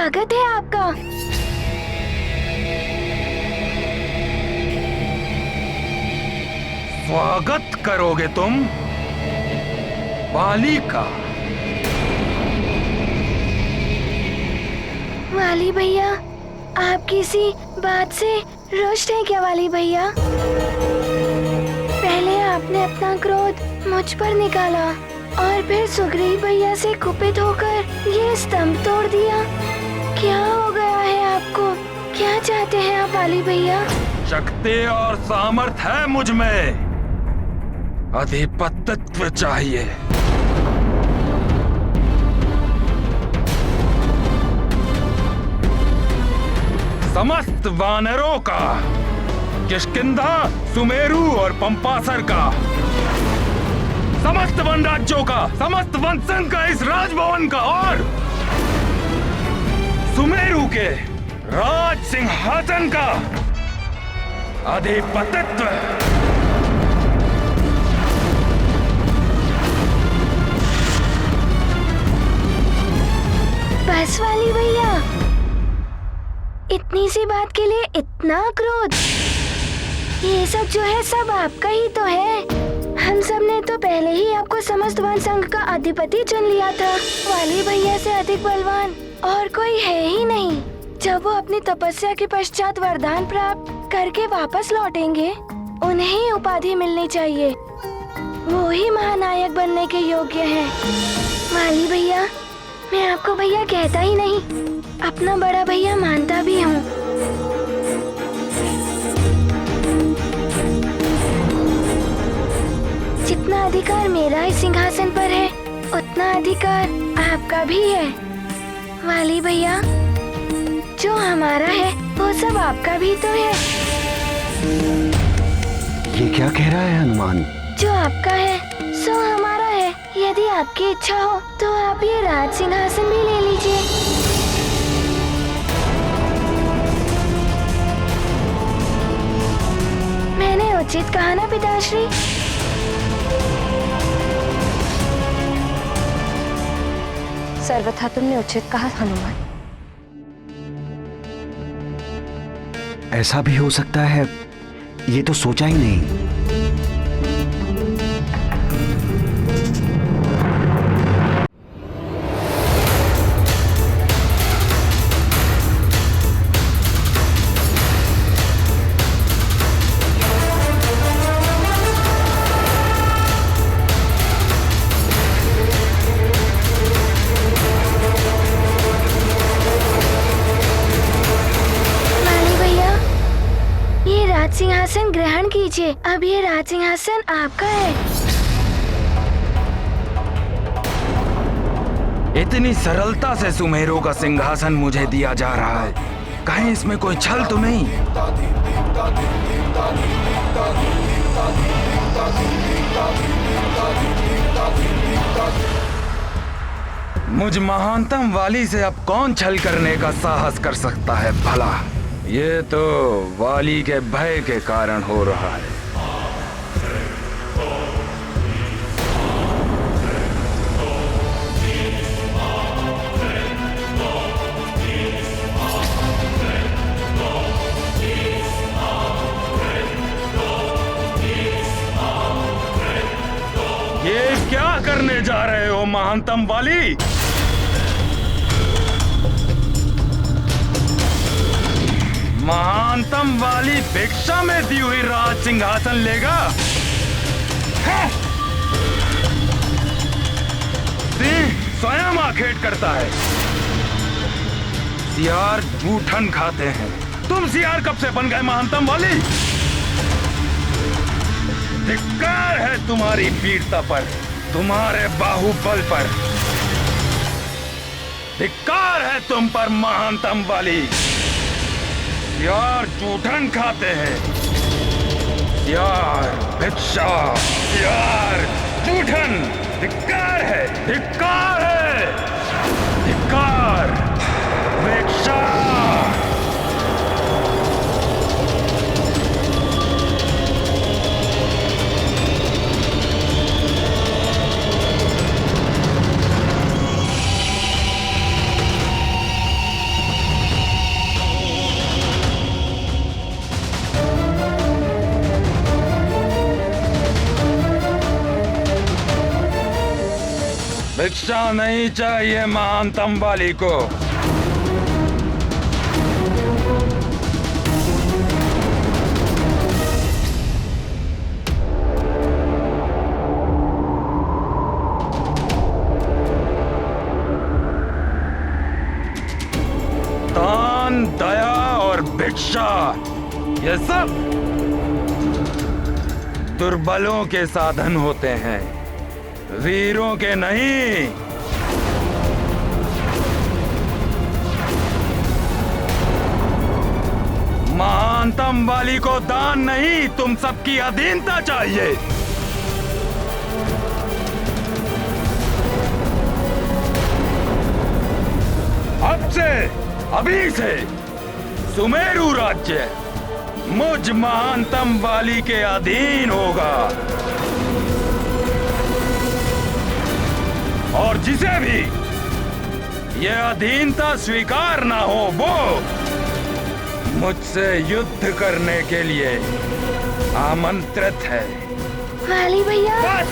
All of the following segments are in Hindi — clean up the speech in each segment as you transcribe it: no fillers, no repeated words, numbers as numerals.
स्वागत है आपका। स्वागत करोगे तुम वाली का? वाली भैया, आप किसी बात से रुष्ट हैं क्या वाली भैया? पहले आपने अपना क्रोध मुझ पर निकाला और फिर सुग्रीव भैया से कुपित होकर ये स्तंभ तोड़ दिया। क्या हो गया है आपको? क्या चाहते हैं आप वाली भैया? शक्ति और सामर्थ है मुझ में, आधिपत्यत्व चाहिए। समस्त वानरों का, किष्किंधा, सुमेरु और पंपासर का, समस्त वन राज्यों का, समस्त वन संघ का, इस राजभवन का और सुमेरु के राज सिंहासन का आधिपत्यत्व। बस वाली भैया, इतनी सी बात के लिए इतना क्रोध? ये सब जो है सब आपका ही तो है। हम सब ने तो पहले ही आपको समस्त वन संघ का अधिपति चुन लिया था। वाली भैया से अधिक बलवान और कोई है ही नहीं। जब वो अपनी तपस्या के पश्चात वरदान प्राप्त करके वापस लौटेंगे, उन्हें ही उपाधि मिलनी चाहिए। वो ही महानायक बनने के योग्य हैं। वाली भैया, मैं आपको भैया कहता ही नहीं, अपना बड़ा भैया मानता भी हूँ। जितना अधिकार मेरा इस सिंहासन पर है, उतना अधिकार आपका भी है। वाली भैया, जो हमारा है वो सब आपका भी तो है। ये क्या कह रहा है हनुमान? जो आपका है सो हमारा है। यदि आपकी इच्छा हो तो आप ये राज सिंहासन भी ले लीजिए। मैंने उचित कहा ना पिताश्री? सर्वथा तुमने उचित कहा हनुमान। ऐसा भी हो सकता है, ये तो सोचा ही नहीं। सिंहासन ग्रहण कीजिए। अब ये राज सिंहासन आपका है। इतनी सरलता से सुमेरु का सिंहासन मुझे दिया जा रहा है, कहीं इसमें कोई छल तो नहीं? मुझ महानतम वाली से अब कौन छल करने का साहस कर सकता है भला? ये तो वाली के भय के कारण हो रहा है। ये क्या करने जा रहे हो महानतम वाली? महानतम वाली भिक्षा में दी हुई राज सिंहासन लेगा? सिंह स्वयं आखेट करता है, सियार जूठन खाते हैं। तुम सियार कब से बन गए महानतम वाली? धिक्कार है तुम्हारी वीरता पर, तुम्हारे बाहुबल पर। धिक्कार है तुम पर महानतम वाली। यार जूठन खाते हैं, यार भिक्षा, यार जूठन। धिक्कार है, धिक्कार है, धिक्कार, भिक्षा। भिक्षा नहीं चाहिए महानतम वाली को। दान, दया और भिक्षा, ये सब दुर्बलों के साधन होते हैं, वीरों के नहीं। महानतम वाली को दान नहीं, तुम सबकी अधीनता चाहिए। अब से, अभी से सुमेरु राज्य मुझ महानतम वाली के अधीन होगा, और जिसे भी यह अधीनता स्वीकार ना हो वो मुझसे युद्ध करने के लिए आमंत्रित है। वाली भैया, बस!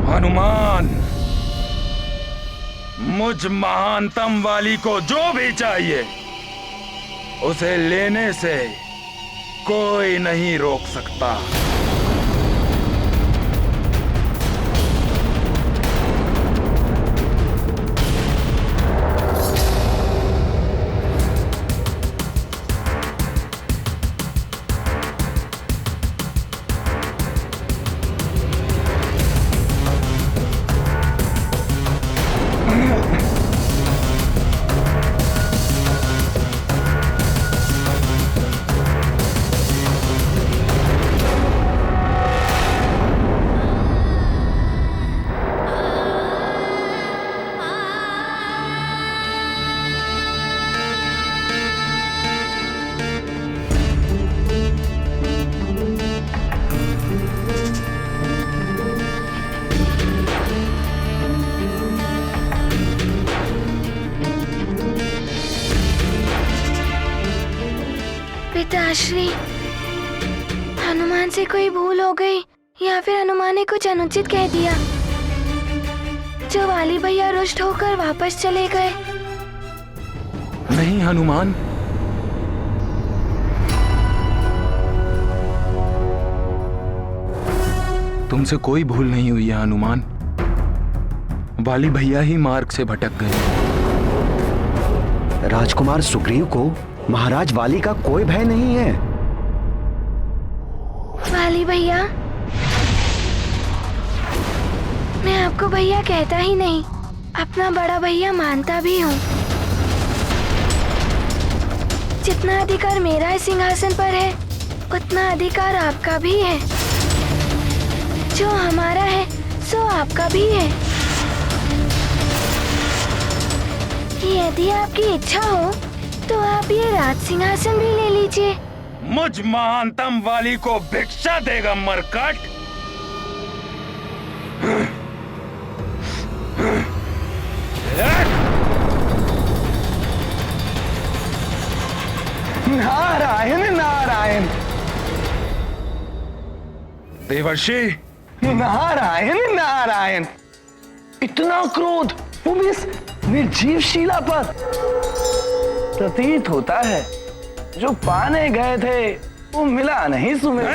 हनुमान, मुझ महानतम वाली को जो भी चाहिए उसे लेने से कोई नहीं रोक सकता। पिताश्री, हनुमान से कोई भूल हो गई या फिर हनुमान ने कुछ अनुचित कह दिया जो वाली भैया रुष्ट होकर वापस चले गए। नहीं हनुमान, तुमसे कोई भूल नहीं हुई है हनुमान। वाली भैया ही मार्ग से भटक गए। राजकुमार सुग्रीव को महाराज वाली का कोई भय नहीं है। वाली भैया, मैं आपको भैया कहता ही नहीं, अपना बड़ा भैया मानता भी हूँ। जितना अधिकार मेरा इस सिंहासन पर है उतना अधिकार आपका भी है। जो हमारा है सो आपका भी है। यदि आपकी इच्छा हो तो आप ये राज सिंहासन भी ले लीजिए। मुझ महानतम वाली को भिक्षा देगा मरकट। नारायण नारायण। देवर्षि, नारायण नारायण। इतना क्रोध वो भी इस निर्जीव शीला पर। प्रतीत होता है जो पाने गए थे वो मिला नहीं सुमेरु।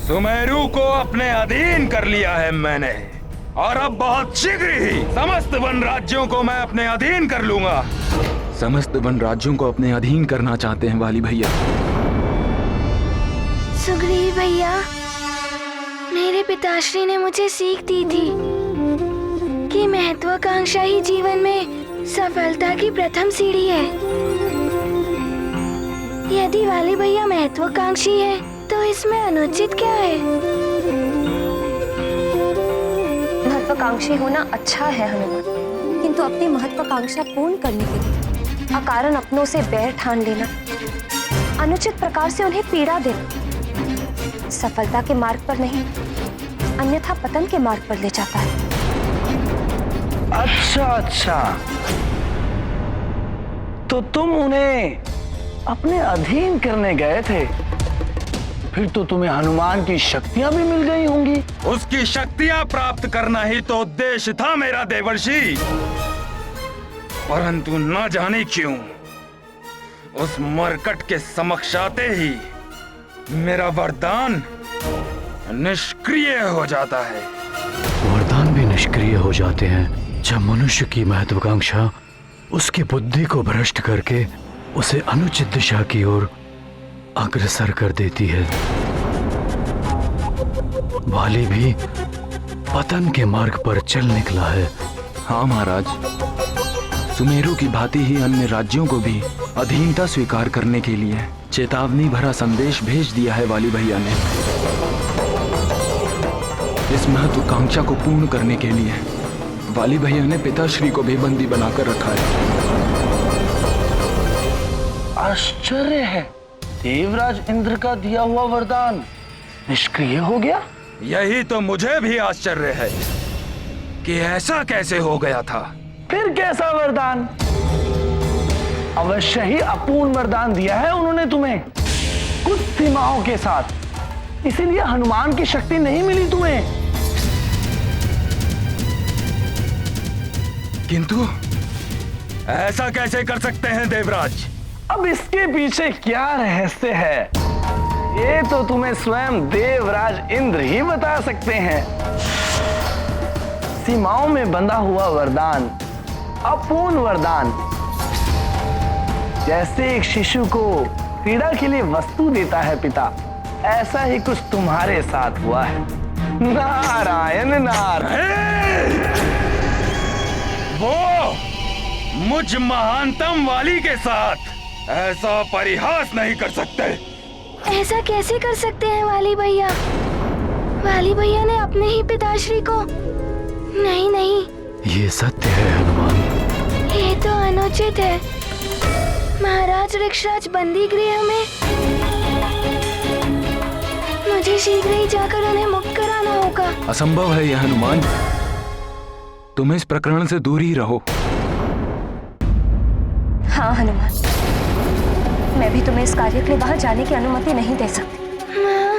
सुमेरु को अपने अधीन कर लिया है मैंने, और अब बहुत शीघ्र ही समस्त वन राज्यों को मैं अपने अधीन कर लूंगा। समस्त वन राज्यों को अपने अधीन करना चाहते हैं वाली भैया। सुग्रीव भैया, मेरे पिताश्री ने मुझे सीख दी थी कि महत्वाकांक्षा ही जीवन में सफलता की प्रथम सीढ़ी है। यदि वाली भैया महत्वाकांक्षी है तो इसमें अनुचित क्या है? महत्वाकांक्षी होना अच्छा है हनुमान, किंतु अपनी महत्वाकांक्षा पूर्ण करने के लिए अकारण अपनों से बैर ठान लेना, अनुचित प्रकार से उन्हें पीड़ा देना सफलता के मार्ग पर नहीं, अन्यथा पतन के मार्ग पर ले जाता है। अच्छा अच्छा, तो तुम उन्हें अपने अधीन करने गए थे, फिर तो तुम्हें हनुमान की शक्तियां भी मिल गई होंगी। उसकी शक्तियां प्राप्त करना ही तो उद्देश्य था मेरा देवर्षि, परंतु न जाने क्यों उस मरकट के समक्ष आते ही मेरा वरदान निष्क्रिय हो जाता है। वरदान भी निष्क्रिय हो जाते हैं जब मनुष्य की महत्वाकांक्षा उसकी बुद्धि को भ्रष्ट करके उसे अनुचित दिशा की ओर अग्रसर कर देती है। वाली भी पतन के मार्ग पर चल निकला है। हाँ महाराज, सुमेरु की भांति ही अन्य राज्यों को भी अधीनता स्वीकार करने के लिए चेतावनी भरा संदेश भेज दिया है वाली भैया ने। इस महत्वाकांक्षा को पूर्ण करने के लिए वाली भैया ने पिताश्री को भी बंदी बनाकर रखा है। आश्चर्य है, देवराज इंद्र का दिया हुआ वरदान निष्क्रिय हो गया। यही तो मुझे भी आश्चर्य है कि ऐसा कैसे हो गया था। फिर कैसा वरदान? अवश्य ही अपूर्ण वरदान दिया है उन्होंने तुम्हें, कुछ सीमाओं के साथ, इसीलिए हनुमान की शक्ति नहीं मिली तुम्हें। किंतु ऐसा कैसे कर सकते हैं देवराज? अब इसके पीछे क्या रहस्य है, ये तो तुम्हें स्वयं देवराज इंद्र ही बता सकते हैं। सीमाओं में बंधा हुआ वरदान, अपूर्ण वरदान, जैसे एक शिशु को क्रीड़ा के लिए वस्तु देता है पिता, ऐसा ही कुछ तुम्हारे साथ हुआ है। नारायण नारायण। वो मुझ महानतम वाली के साथ ऐसा परिहास नहीं कर सकते। ऐसा कैसे कर सकते हैं वाली भैया? वाली भैया ने अपने ही पिताश्री को। नहीं नहीं, ये सत्य है हनुमान। ये तो अनुचित है। महाराज ऋक्षराज बंदी गृह में, मुझे शीघ्र ही जाकर उन्हें मुक्त कराना होगा। असंभव है यह हनुमान, तुम इस प्रकरण से दूर ही रहो। हाँ हनुमान, मैं भी तुम्हें इस कार्य के लिए वहां जाने की अनुमति नहीं दे सकती। माँ,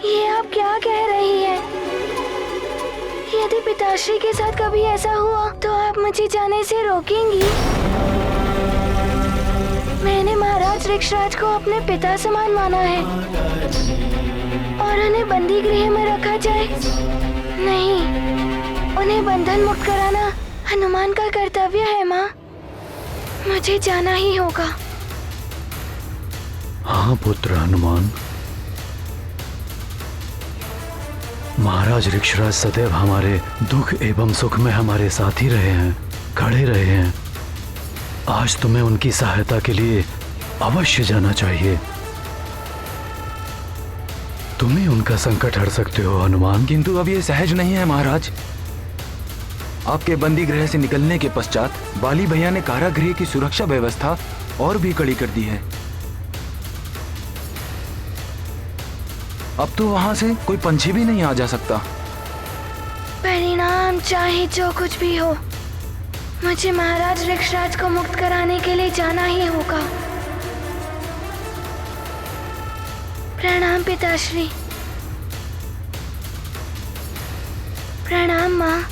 ये आप क्या कह रही हैं? यदि पिताश्री के साथ कभी ऐसा हुआ तो आप मुझे जाने से रोकेंगी? मैंने महाराज ऋक्षराज को अपने पिता समान माना है और उन्हें बंदी गृह में रखा जाए? नहीं, उन्हें बंधन मुक्त कराना हनुमान का कर्तव्य है माँ। मुझे जाना ही होगा। हाँ पुत्र हनुमान, महाराज ऋक्षराज सदैव हमारे दुख एवं सुख में हमारे साथ ही रहे हैं, खड़े रहे हैं। आज तुम्हें उनकी सहायता के लिए अवश्य जाना चाहिए। तुम ही उनका संकट हर सकते हो हनुमान। किंतु अब ये सहज नहीं है महाराज। आपके बंदी गृह से निकलने के पश्चात वाली भैया ने कारागृह की सुरक्षा व्यवस्था और भी कड़ी कर दी है। अब तो वहां से कोई पंछी भी नहीं आ जा सकता। परिणाम चाहे जो कुछ भी हो, मुझे महाराज ऋक्षराज को मुक्त कराने के लिए जाना ही होगा। प्रणाम पिताश्री। प्रणाम माँ।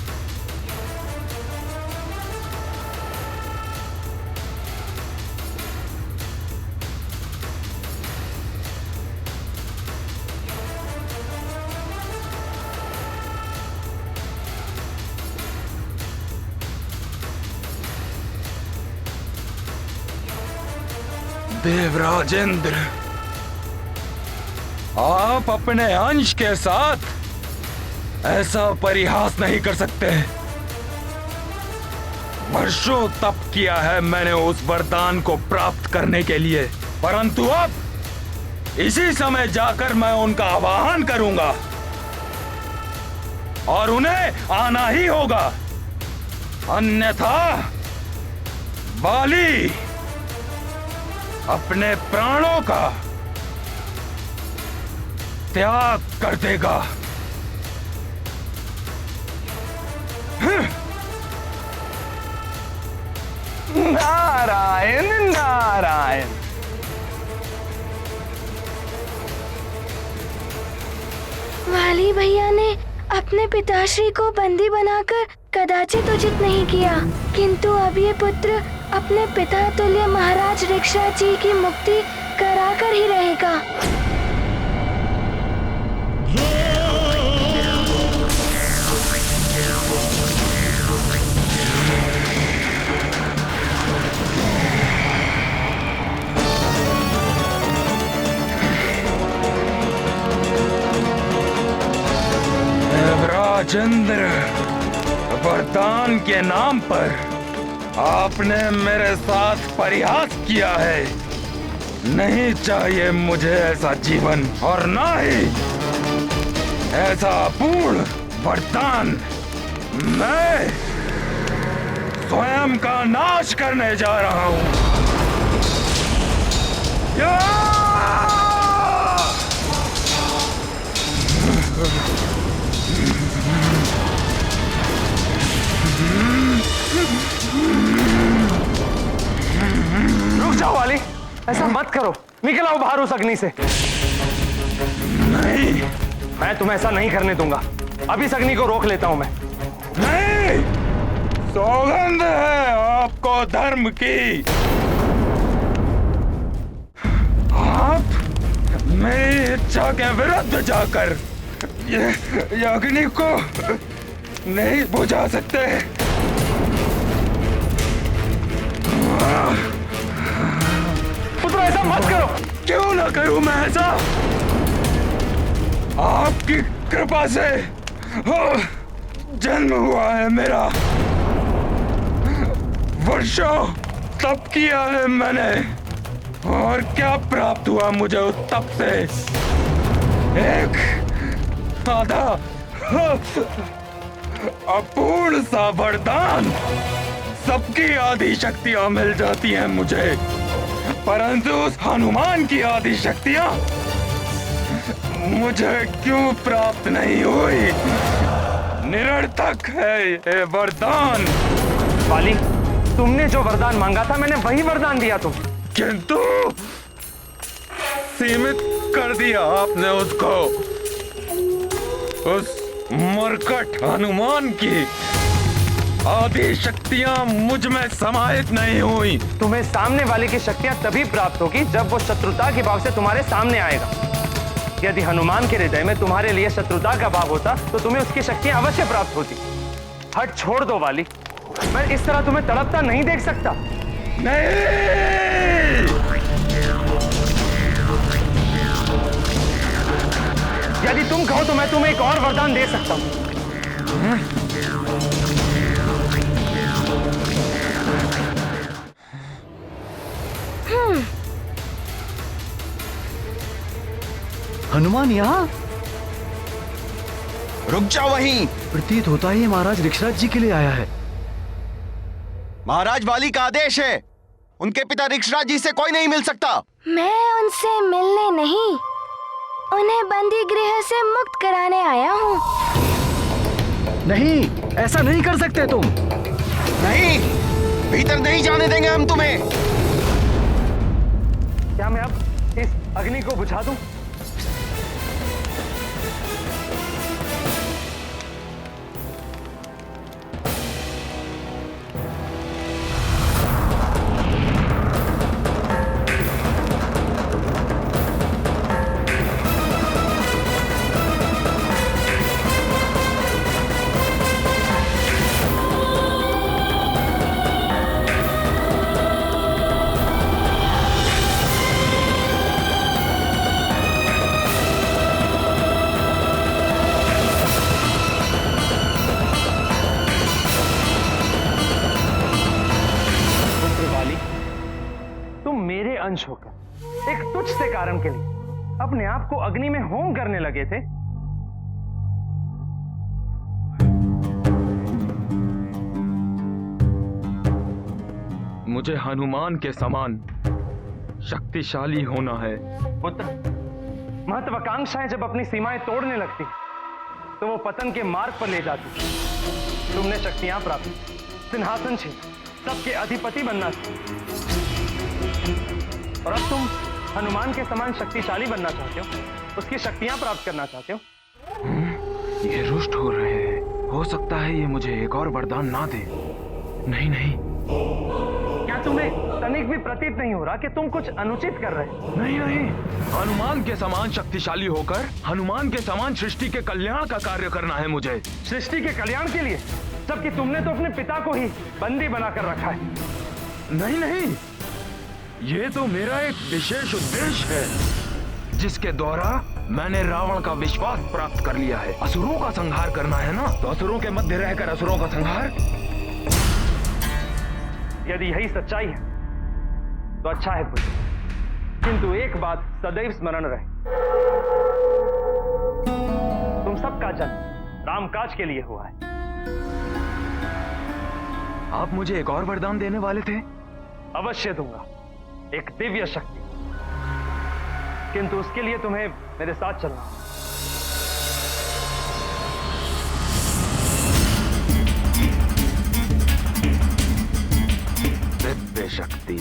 देवराज इंद्र, आप अपने अंश के साथ ऐसा परिहास नहीं कर सकते। वर्षों तप किया है मैंने उस वरदान को प्राप्त करने के लिए, परंतु अब इसी समय जाकर मैं उनका आवाहन करूंगा और उन्हें आना ही होगा, अन्यथा वाली अपने प्राणों का त्याग कर देगा। नारायण नारायण। वाली भैया ने अपने पिताश्री को बंदी बनाकर कदाचित उचित नहीं किया, किंतु अब ये पुत्र अपने पिता तुल्य महाराज ऋक्षराज जी की मुक्ति कराकर ही रहेगा। राजेंद्र, वरदान के नाम पर आपने मेरे साथ परिहास किया है। नहीं चाहिए मुझे ऐसा जीवन और ना ही ऐसा अपूर्ण वरदान। मैं स्वयं का नाश करने जा रहा हूं। रुक जाओ वाली, ऐसा मत करो। निकल आओ बाहर उस अग्नि से। नहीं, मैं तुम्हें ऐसा नहीं करने दूंगा। अभी इस अग्नि को रोक लेता हूं मैं। नहीं, सौगंध है आपको धर्म की। आप मेरी इच्छा के विरुद्ध जाकर ये अग्नि को नहीं बुझा सकते। पुत्र, ऐसा मत करो। क्यों ना करूं मैं ऐसा? आपकी कृपा से जन्म हुआ है मेरा। वर्षों तप किया है मैंने, और क्या प्राप्त हुआ मुझे उस तप से? एक आधा अपूर्ण सा वरदान। सबकी आदि शक्तियां मिल जाती हैं मुझे, परंतु उस हनुमान की आदि शक्तियां मुझे क्यों प्राप्त नहीं हुई? निरर्थक है ये वरदान। वाली, तुमने जो वरदान मांगा था मैंने वही वरदान दिया तुम। किंतु सीमित कर दिया आपने उसको। उस मरकट हनुमान की आदि शक्तियां मुझ में समाहित नहीं हुई। तुम्हें सामने वाले की शक्तियां तभी प्राप्त होगी जब वो शत्रुता के भाव से तुम्हारे सामने आएगा। यदि हनुमान के हृदय में तुम्हारे लिए शत्रुता का भाव होता तो तुम्हें उसकी शक्तियां अवश्य प्राप्त होती। हट छोड़ दो वाली, मैं इस तरह तुम्हें तड़पता नहीं देख सकता। नहीं, यदि तुम कहो तो मैं तुम्हें एक और वरदान दे सकता हूं। हनुमान यहाँ? रुक जाओ वहीं। प्रतीत होता है ये महाराज ऋक्षराज जी के लिए आया है। महाराज वाली का आदेश है, उनके पिता ऋक्षराज जी से कोई नहीं मिल सकता। मैं उनसे मिलने नहीं, उन्हें बंदी गृह से मुक्त कराने आया हूँ। नहीं, ऐसा नहीं कर सकते तुम। नहीं, भीतर नहीं जाने देंगे हम तुम्हें। क्या मैं अब इस अग्नि को बुझा दूं? अंश होकर एक तुच्छ से कारण के लिए अपने आप को अग्नि में होम करने लगे थे। मुझे हनुमान के समान शक्तिशाली होना है। पुत्र, महत्वाकांक्षाएं जब अपनी सीमाएं तोड़ने लगती तो वो पतन के मार्ग पर ले जाती। तुमने शक्तियां प्राप्त, सिंहासन छीन, सबके अधिपति बनना था, और अब तुम हनुमान के समान शक्तिशाली बनना चाहते हो, उसकी शक्तियां प्राप्त करना चाहते हो। ये रुष्ट हो रहे हैं। हो सकता है ये मुझे एक और वरदान ना दे। नहीं नहीं क्या तुम्हें तनिक भी प्रतीत नहीं हो रहा कि तुम कुछ अनुचित कर रहे हो? नहीं नहीं, हनुमान के समान शक्तिशाली होकर हनुमान के समान सृष्टि के कल्याण का कार्य करना है मुझे। सृष्टि के कल्याण के लिए, जबकि तुमने तो अपने पिता को ही बंदी बनाकर रखा है। नहीं नहीं, ये तो मेरा एक विशेष उद्देश्य है जिसके द्वारा मैंने रावण का विश्वास प्राप्त कर लिया है। असुरों का संहार करना है ना, तो असुरों के मध्य रहकर असुरों का संहार। यदि यही सच्चाई है तो अच्छा है पुत्र, किंतु एक बात सदैव स्मरण रहे, तुम सबका जन्म रामकाज के लिए हुआ है। आप मुझे एक और वरदान देने वाले थे? अवश्य दूंगा, एक दिव्य शक्ति, किंतु उसके लिए तुम्हें मेरे साथ चलना होगा। दिव्य शक्ति।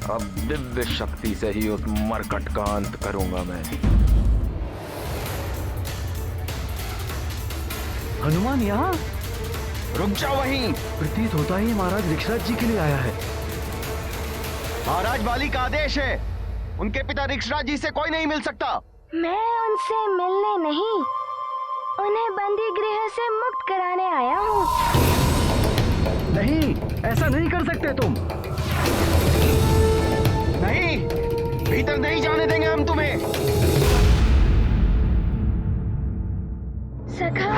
अब दिव्य शक्ति से ही उस मरकट का अंत करूंगा मैं। हनुमान यहाँ? रुक जाओ वहीं। प्रतीत होता है ये महाराज ऋक्षराज जी के लिए आया है। महाराज वाली का आदेश है, उनके पिता ऋक्षराज जी से कोई नहीं मिल सकता। मैं उनसे मिलने नहीं, उन्हें बंदी गृह से मुक्त कराने आया हूँ। नहीं, ऐसा नहीं कर सकते तुम। नहीं, भीतर नहीं जाने देंगे हम तुम्हें। सखा,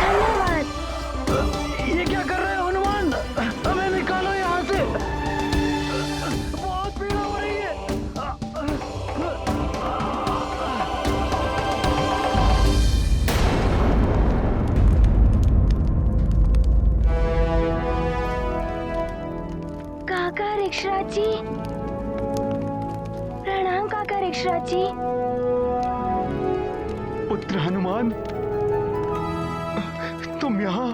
धन्यवाद। ये क्या कर रहे हो हनुमान? हमें निकालो यहाँ से। बहुत पीड़ा हो रही है। काका ऋक्षराज जी, प्रणाम काका ऋक्षराज जी। पुत्र हनुमान, तुम यहाँ?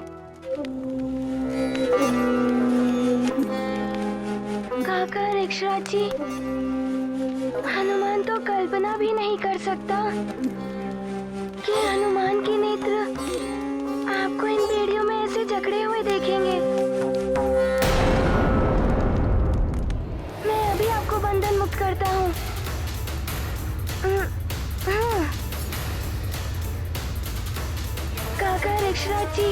काका ऋक्षराज जी, हनुमान तो कल्पना भी नहीं कर सकता कि हनुमान के नेत्र आपको इन बेड़ियों में ऐसे जकड़े हुए देखेंगे। मैं अभी आपको बंधन मुक्त करता हूँ। काका ऋक्षराज जी,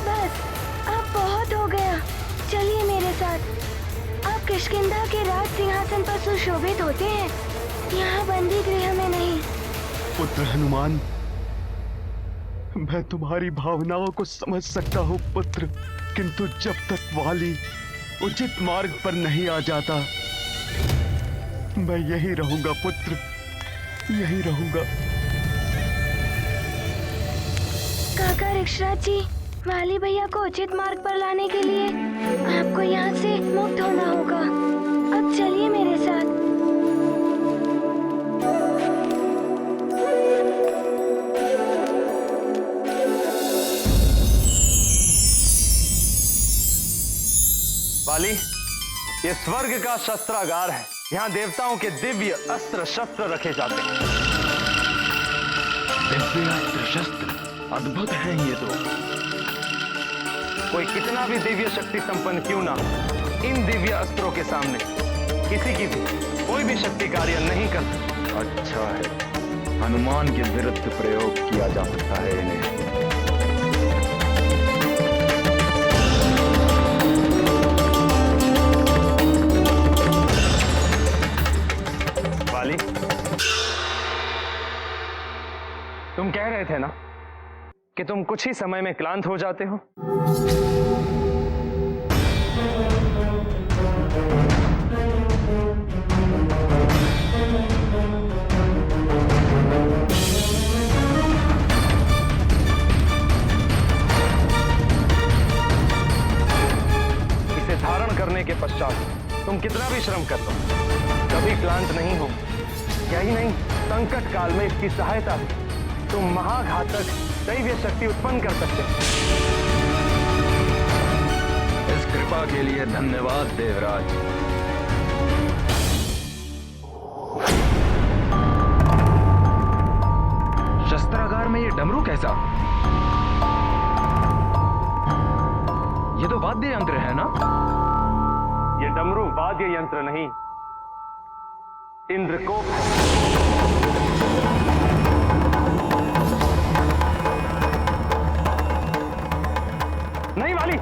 बस अब बहुत हो गया, चलिए मेरे साथ। आप किष्किंधा के राज सिंहासन पर सुशोभित होते हैं, यहाँ बंदी गृह में नहीं। पुत्र हनुमान, मैं तुम्हारी भावनाओं को समझ सकता हूँ पुत्र, किंतु जब तक वाली उचित मार्ग पर नहीं आ जाता, मैं यही रहूंगा पुत्र, यही रहूंगा। काका ऋक्षराज जी, वाली भैया को उचित मार्ग पर लाने के लिए आपको यहाँ से मुक्त होना होगा। अब चलिए मेरे साथ। वाली, ये स्वर्ग का शस्त्रागार है, यहाँ देवताओं के दिव्य अस्त्र शस्त्र रखे जाते हैं। दिव्य अस्त्र शस्त्र अद्भुत हैं ये तो। कोई कितना भी दिव्य शक्ति संपन्न क्यों ना, इन दिव्य अस्त्रों के सामने किसी की भी कोई भी शक्ति कार्य नहीं कर सकती। अच्छा है, हनुमान के विरुद्ध प्रयोग किया जा सकता है इन्हें। वाली, तुम कह रहे थे ना कि तुम कुछ ही समय में क्लांत हो जाते हो। होने के पश्चात तुम कितना भी श्रम कर लो, कभी क्लांत नहीं हो। यही नहीं, संकट काल में इसकी सहायता से तुम महाघातक दैवीय शक्ति उत्पन्न कर सकते हो। इस कृपा के लिए धन्यवाद देवराज। शस्त्रागार में ये डमरू कैसा? ये तो वाद्य यंत्र है ना? ये डमरू वाद्य यंत्र नहीं, इंद्रकोप है। नहीं वाली,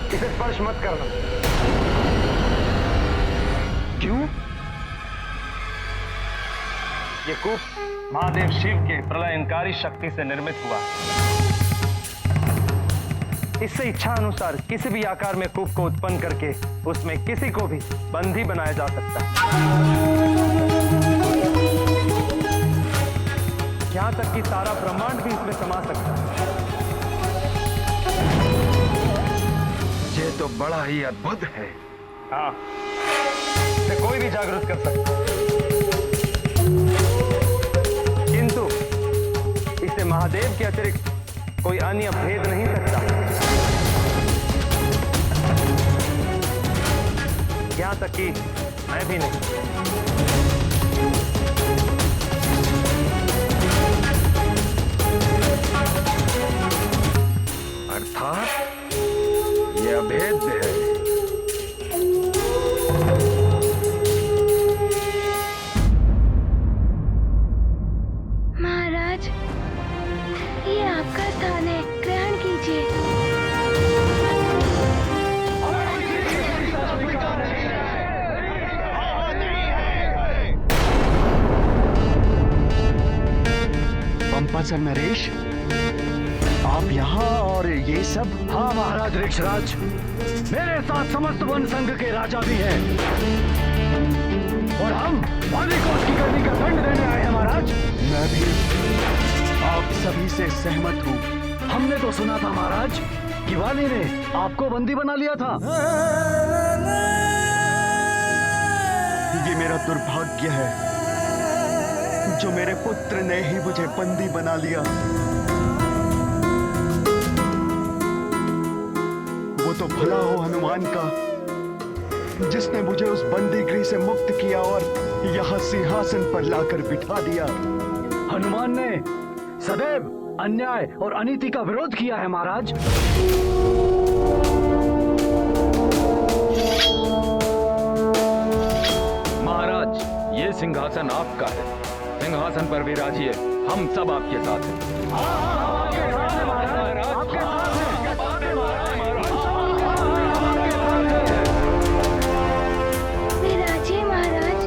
इसे स्पर्श मत करना। क्यों? ये कूप महादेव शिव के प्रलयंकारी शक्ति से निर्मित हुआ। इससे इच्छा अनुसार किसी भी आकार में कूप को उत्पन्न करके उसमें किसी को भी बंदी बनाया जा सकता है। यहां तक कि सारा ब्रह्मांड भी इसमें समा सकता है। ये तो बड़ा ही अद्भुत है। हाँ, इसे कोई भी जागृत कर सकता है, किंतु इसे महादेव के अतिरिक्त कोई अन्य भेद नहीं सकता। यहां तक कि मैं भी नहीं। अर्थात ये अभेद्य है। महाराज, ये आपका स्थान है, ग्रहण कीजिए। पंपा सर नरेश, आप यहाँ और ये सब? हाँ महाराज ऋक्षराज, मेरे साथ समस्त वन संघ के राजा भी हैं और हम वाली को उसकी करनी का दंड देने आए हैं महाराज। मैं भी आप सभी से सहमत हूँ। हमने तो सुना था महाराज कि वाली ने आपको बंदी बना लिया था। ये मेरा दुर्भाग्य है जो मेरे पुत्र ने ही मुझे बंदी बना लिया। वो तो भला हो हनुमान का, जिसने मुझे उस बंदी गृह से मुक्त किया और यहाँ सिंहासन पर लाकर बिठा दिया। हनुमान ने सदैव अन्याय और अनीति का विरोध किया है महाराज। महाराज, ये सिंहासन आपका है, सिंहासन पर विराजिए, हम सब आपके साथ हैं। विराजिए महाराज।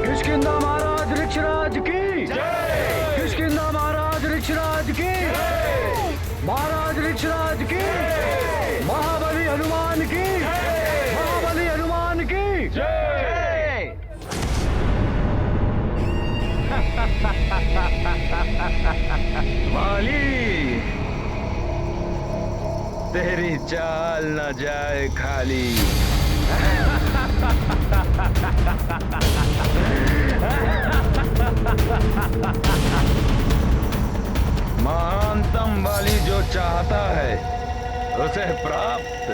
किष्किंधा महाराज ऋक्षराज की जय। किष्किंधा महाराज ऋक्षराज की जय। महाराज ऋक्षराज की जय। महाबली हनुमान की जय। महाबली हनुमान की जय। वाली, तेरी चाल न जाए खाली। महानतम वाली जो चाहता है उसे प्राप्त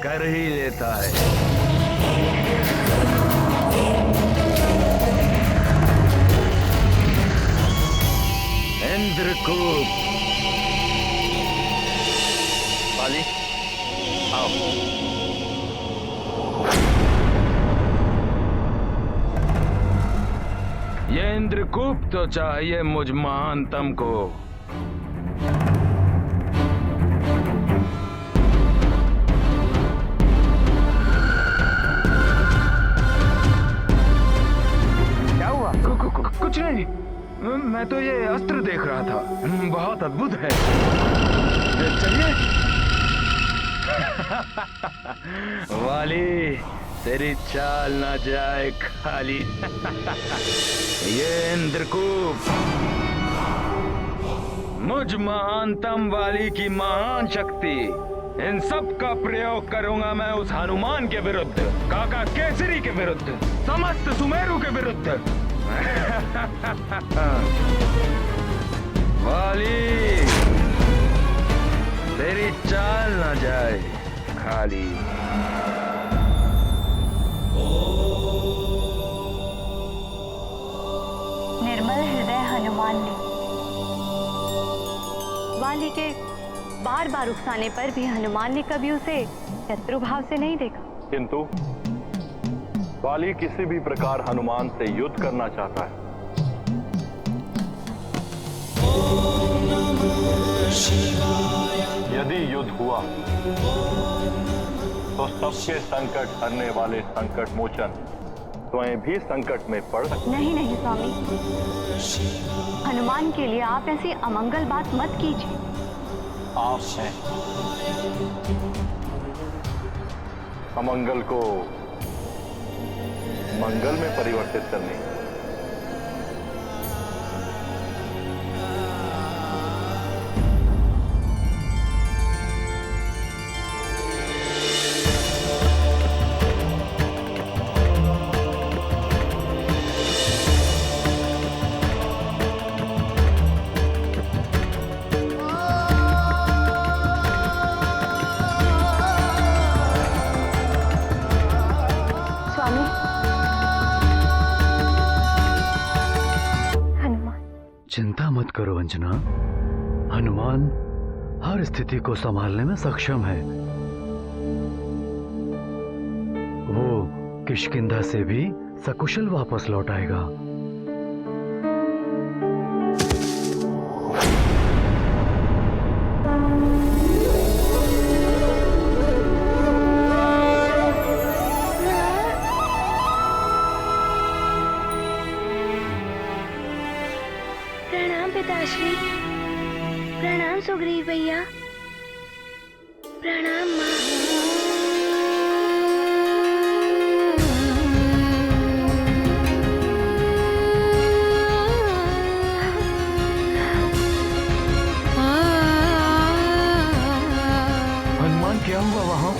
कर ही लेता है। इंद्रकूप। वाली, आओ। ये इंद्रकूप तो चाहिए मुझ महानतम को। क्या हुआ? कुछ नहीं, मैं तो ये अस्त्र देख रहा था, बहुत अद्भुत है। चलिए। वाली, तेरी चाल ना जाए खाली। ये इंद्रकूप मुझ महानतम वाली की महान शक्ति, इन सब का प्रयोग करूंगा मैं उस हनुमान के विरुद्ध, काका केसरी के विरुद्ध, समस्त सुमेरु के विरुद्ध। वाली, तेरी चाल न जाए खाली। निर्मल हृदय हनुमान ने वाली के बार बार उकसाने पर भी हनुमान ने कभी उसे शत्रु भाव से नहीं देखा। किंतु वाली किसी भी प्रकार हनुमान से युद्ध करना चाहता है। यदि युद्ध हुआ तो सबके संकट हरने वाले संकट मोचन स्वयं भी संकट में पड़ सकते। नहीं नहीं स्वामी, हनुमान के लिए आप ऐसी अमंगल बात मत कीजिए। आप हैं अमंगल को मंगल में परिवर्तित करने। चिंता मत करो अंजना, हनुमान हर स्थिति को संभालने में सक्षम है। वो किष्किंधा से भी सकुशल वापस लौट आएगा। प्रणाम पिताश्री, प्रणाम सुग्रीव भैया, प्रणाम माँ। हनुमान क्या हुआ वहाँ?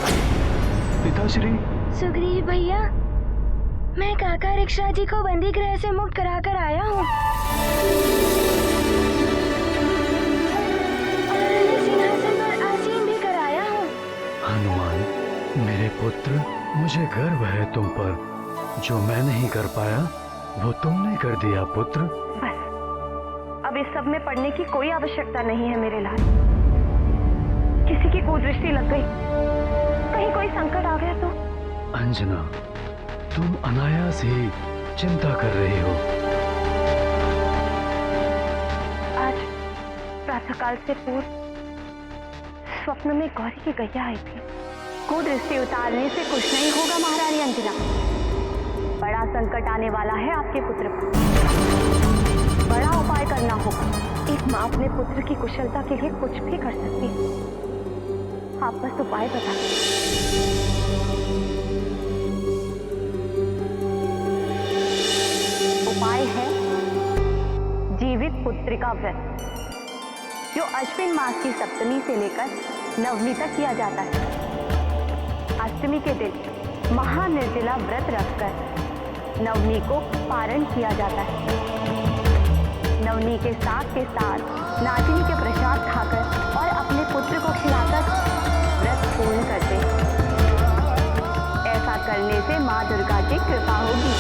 पिताश्री। सुग्रीव भैया, मैं काका रिक्शा जी को बंदी गृह से मुक्त कराकर आया हूँ और उन्हें सिंहासन पर आसीन भी कराया हूँ। हनुमान मेरे पुत्र, मुझे गर्व है तुम पर। जो मैं नहीं कर पाया वो तुमने कर दिया पुत्र। बस अब इस सब में पढ़ने की कोई आवश्यकता नहीं है मेरे लाल। किसी की कुदृष्टि लग गई, कहीं कोई संकट आ गया तो। अंजना, तुम अनायास ही चिंता कर रही हो। आज प्रातःकाल से पूर्व स्वप्न में गौरी की गैया आई थी। कुदृष्टि उतारने से कुछ नहीं होगा महारानी अंजना। बड़ा संकट आने वाला है आपके पुत्र पर। बड़ा उपाय करना होगा। एक माँ अपने पुत्र की कुशलता के लिए कुछ भी कर सकती है। आप बस उपाय बताइए। उपाय है जीवित पुत्रिका व्रत, जो अश्विन मास की सप्तमी से लेकर नवमी तक किया जाता है। अष्टमी के दिन महानिर्जला व्रत रखकर नवमी को पारण किया जाता है। नवमी के साथ नागिनी के प्रसाद खाकर और अपने पुत्र को खिलाकर व्रत पूर्ण करते हैं। ऐसा करने से माँ दुर्गा की कृपा होगी।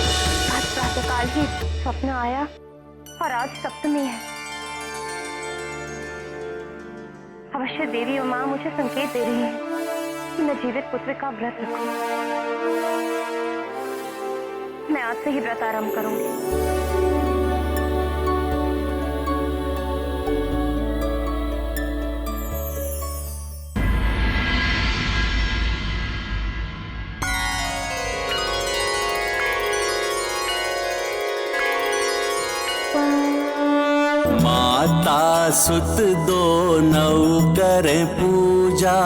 आज प्रातःकाल ही स्वप्न आया और आज सप्तमी है। अवश्य देवी और माँ मुझे संकेत दे रही है कि मैं जीवित पुत्र का व्रत रखूं। मैं आज से ही व्रत आरंभ करूंगी। माता सुत दो नौ करें पूजा,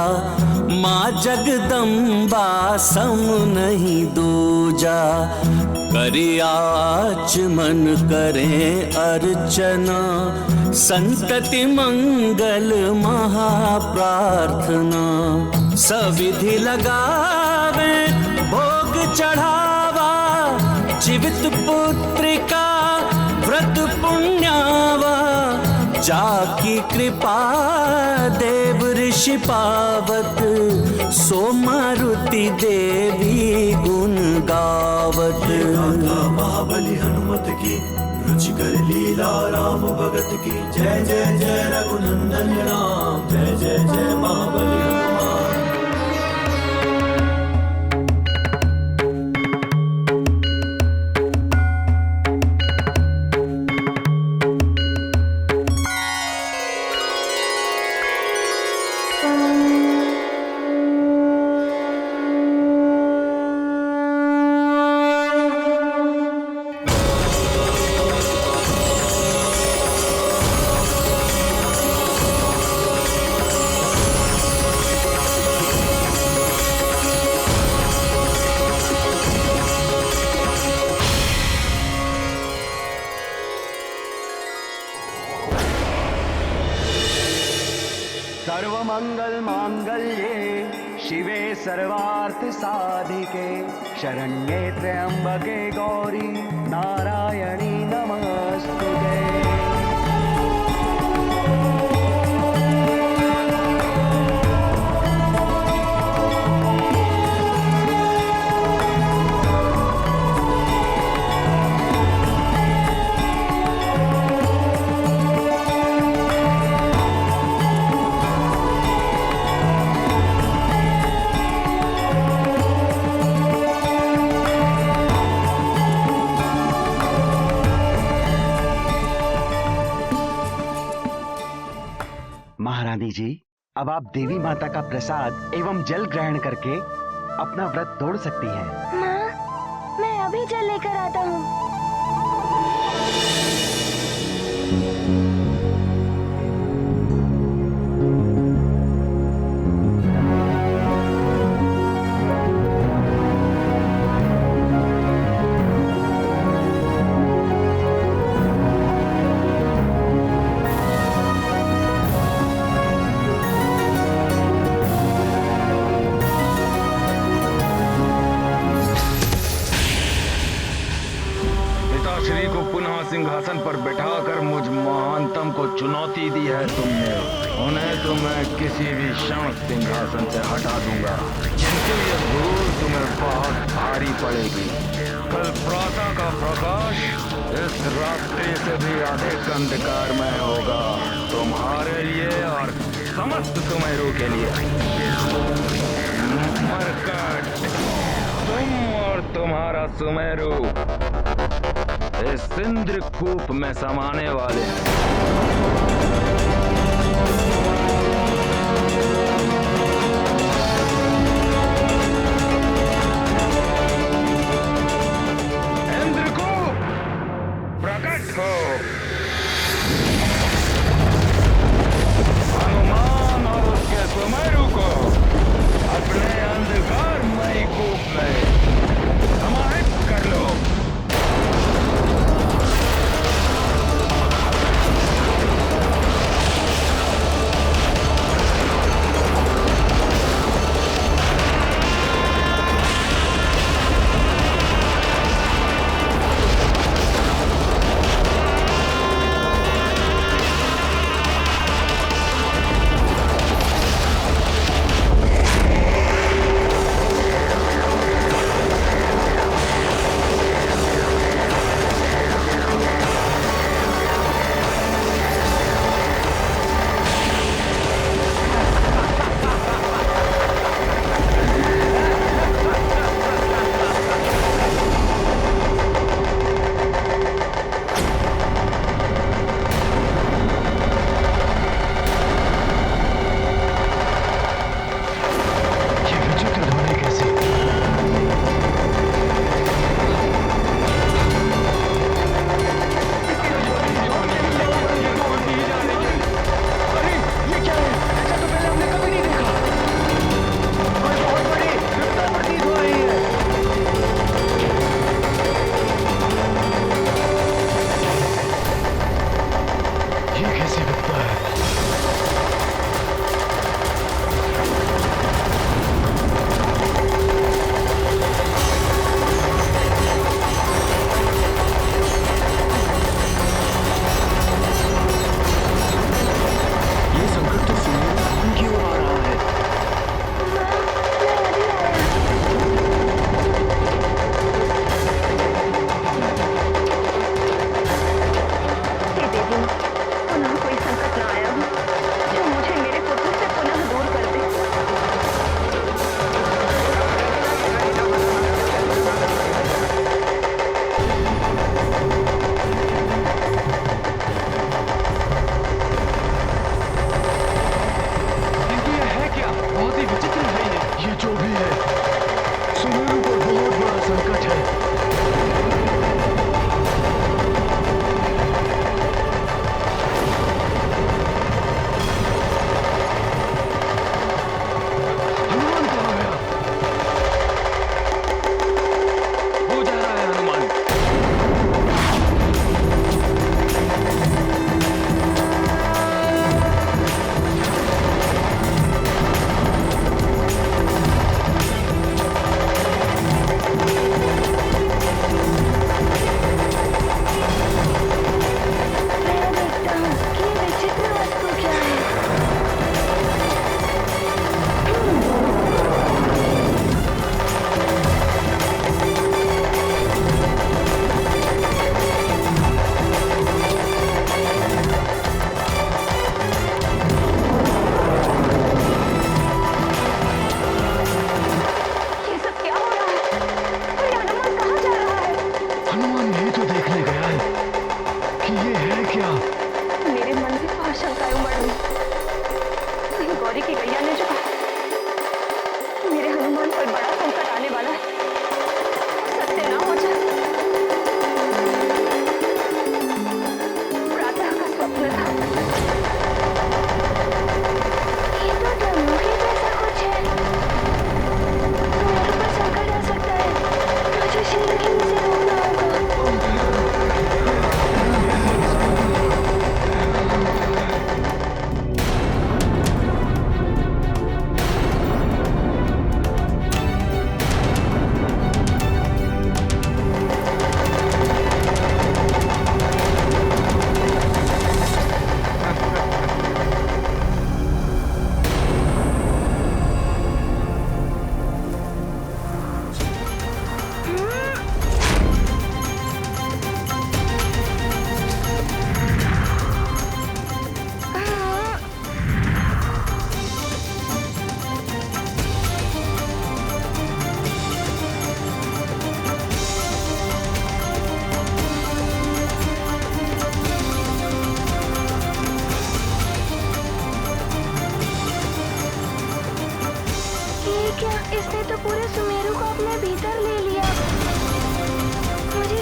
माँ जगदम्बा सम नहीं दूजा। करियाचमन करें अर्चना, संतति मंगल महाप्रार्थना। सविधि लगावे भोग चढ़ावा, जीवित पुत्रिका व्रत पुण्यावा। जाकी कृपा देव ऋषि पावत, सो मारुति देवी गुण गावत। महाबली हनुमत की रुचिकर लीला राम भगत की। जय जय जय रघुनंदन राम, जय जय जय महाबली हनुमान। सर्वमंगल मांगल्ये शिवे सर्वार्थ साधिके, शरण्ये त्र्यंबके गौरी नारायणी नमस्तुते। महारानी जी, अब आप देवी माता का प्रसाद एवं जल ग्रहण करके अपना व्रत तोड़ सकती हैं। माँ, मैं अभी जल लेकर आता हूँ। सिंहासन पर बैठाकर मुझ महानतम को चुनौती दी है तुमने। उन्हें तो मैं किसी भी क्षण सिंहासन से हटा दूंगा, किंतु ये भूल तुम्हें बहुत भारी पड़ेगी। कल प्रातः का प्रकाश इस रात्रि से भी अधिक अंधकारमय होगा, तुम्हारे लिए और समस्त सुमेरु के लिए। मरकट, तुम और तुम्हारा सुमेरु इस इंद्रकूप में समाने वाले हैं। इंद्रकूप प्रकट हो। हनुमान और उसके सुमेरु को अपने अंधकारमय कूप में समाहित कर लो।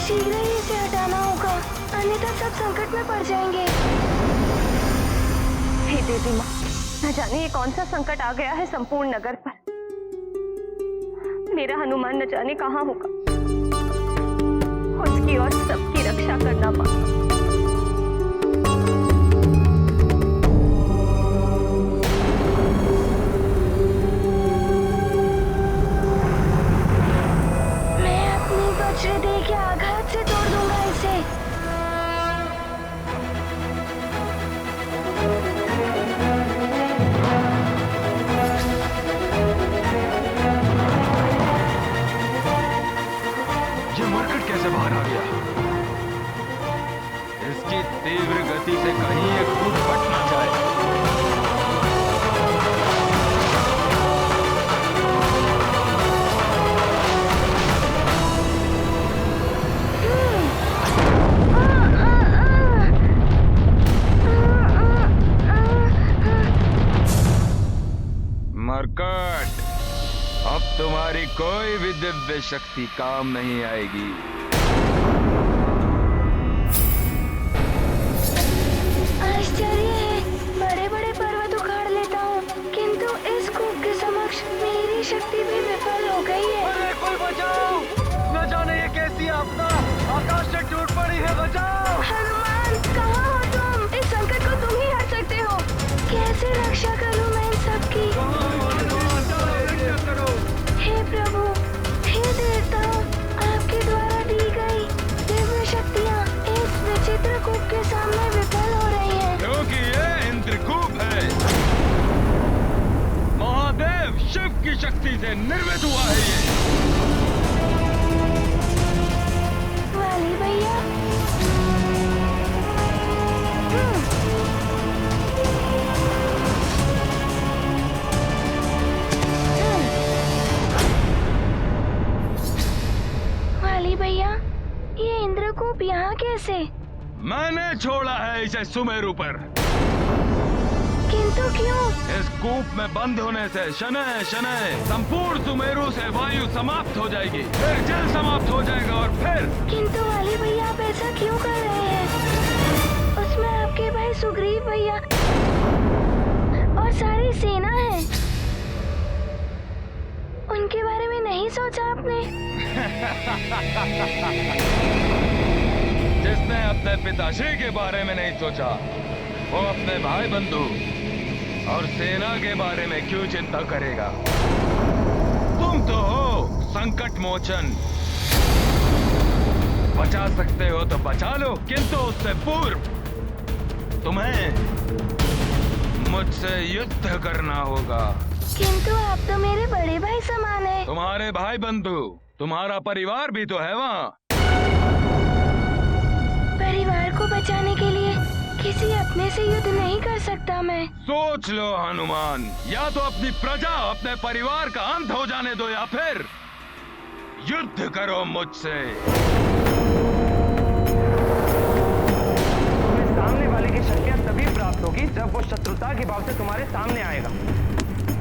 शीघ्र ही इसे हटाना होगा, अन्यथा सब संकट में पड़ जाएंगे। हे देवी माँ, न जाने ये कौन सा संकट आ गया है संपूर्ण नगर पर। मेरा हनुमान न जाने कहाँ होगा। उसकी और सबकी रक्षा करना माँ। मैं अपनी वज्र दे के आघात से तोड़ दूंगा इसे। ये मरकट कैसे बाहर आ गया? इसकी तीव्र गति से कहीं एक कूद फट ना जाए। मरकट, अब तुम्हारी कोई भी दिव्य शक्ति काम नहीं आएगी। आश्चर्य है, बड़े बड़े पर्वत उखाड़ लेता हूँ, किंतु इस कूप के समक्ष मेरी शक्ति भी विफल हो गई है। अरे कोई बचाओ! न जाने ये कैसी आपदा आकाश से टूट पड़ी है, बचाओ! हनुमान, कहाँ हो तुम? इस संकट को तुम ही हट सकते हो। कैसे रक्षा करूँ मैं इन सबकी? हे प्रभु, हे देवताओं, आपके द्वारा दी गई दिव्य शक्तियाँ इस विचित्र कूप के सामने विफल हो रही हैं। क्योंकि ये इंद्रकूप है, महादेव शिव की शक्ति से निर्मित हुआ है ये। वाली भैया, वाली भैया, ये इंद्रकूप यहाँ कैसे? मैंने छोड़ा है इसे सुमेरु पर। किंतु क्यों? इस कूप में बंद होने से शनय शनय संपूर्ण सुमेरु से वायु समाप्त हो जाएगी, फिर जल समाप्त हो जाएगा और फिर। किंतु वाली भैया, आप ऐसा क्यों कर रहे हैं? उसमें आपके भाई सुग्रीव भैया और सारी सेना है। उनके बारे में नहीं सोचा आपने? जिसने अपने पिताश्री के बारे में नहीं सोचा, वो अपने भाई बंधु और सेना के बारे में क्यों चिंता करेगा? तुम तो हो संकट मोचन, बचा सकते हो तो बचा लो, किंतु उससे पूर्व तुम्हें मुझसे युद्ध करना होगा। किंतु आप तो मेरे बड़े भाई समान हैं। तुम्हारे भाई बंधु, तुम्हारा परिवार भी तो है वहाँ। परिवार को बचाने के लिए किसी अपने से युद्ध नहीं कर सकता मैं। सोच लो हनुमान, या तो अपनी प्रजा, अपने परिवार का अंत हो जाने दो, या फिर युद्ध करो मुझसे। तुम्हें सामने वाले की शक्तियाँ तभी प्राप्त होगी जब वो शत्रुता के भाव से तुम्हारे सामने आएगा।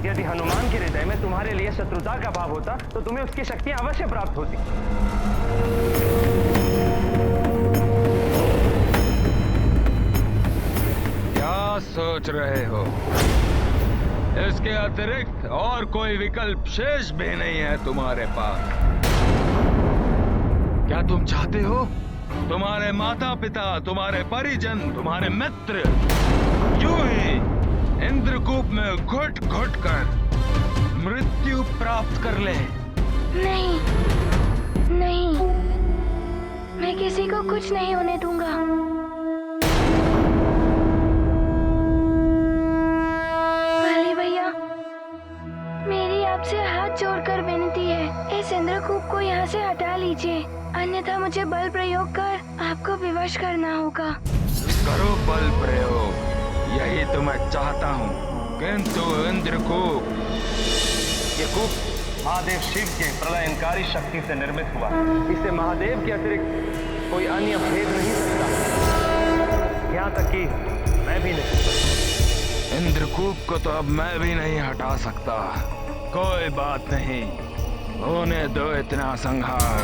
यदि हनुमान के हृदय में तुम्हारे लिए शत्रुता का भाव होता तो तुम्हें उसकी शक्तियाँ अवश्य प्राप्त होती। क्या सोच रहे हो? इसके अतिरिक्त और कोई विकल्प शेष भी नहीं है तुम्हारे पास। क्या तुम चाहते हो तुम्हारे माता पिता, तुम्हारे परिजन, तुम्हारे मित्र यूं ही इंद्रकूप में घुट घुट कर मृत्यु प्राप्त कर ले? नहीं, नहीं, मैं किसी को कुछ नहीं होने दूंगा। वाली भैया, मेरी आपसे हाथ जोड़कर विनती है, इस इंद्रकूप को यहाँ से हटा लीजिए, अन्यथा मुझे बल प्रयोग कर आपको विवश करना होगा। करो बल प्रयोग, यही तो मैं चाहता हूँ, किंतु इंद्रकूप, ये कूप महादेव शिव के प्रलयंकारी शक्ति से निर्मित हुआ। इससे महादेव के अतिरिक्त कोई अन्य भेद नहीं सकता, यहाँ तक कि मैं भी नहीं। इंद्रकूप को तो अब मैं भी नहीं हटा सकता। कोई बात नहीं, होने दो इतना संहार,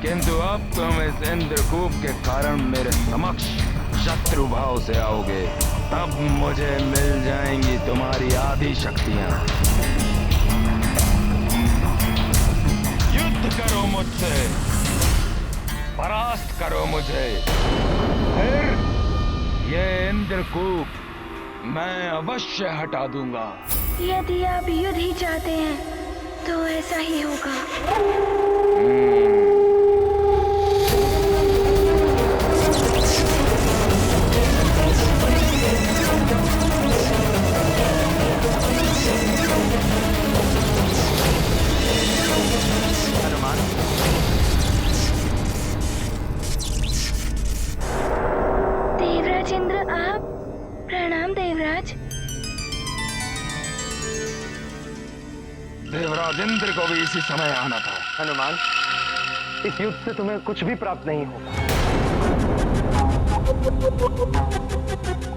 किंतु अब तुम इस इंद्रकूप के कारण मेरे समक्ष शत्रु भाव से आओगे, तब मुझे मिल जाएंगी तुम्हारी आदि शक्तियां। युद्ध करो मुझसे, परास्त करो मुझे, फिर ये इंद्रकूप मैं अवश्य हटा दूंगा। यदि आप युद्ध ही चाहते हैं तो ऐसा ही होगा। देवराज इंद्र, आप? प्रणाम देवराज। देवराज इंद्र को भी इसी समय आना था। हनुमान, इस युद्ध से तुम्हें कुछ भी प्राप्त नहीं होगा।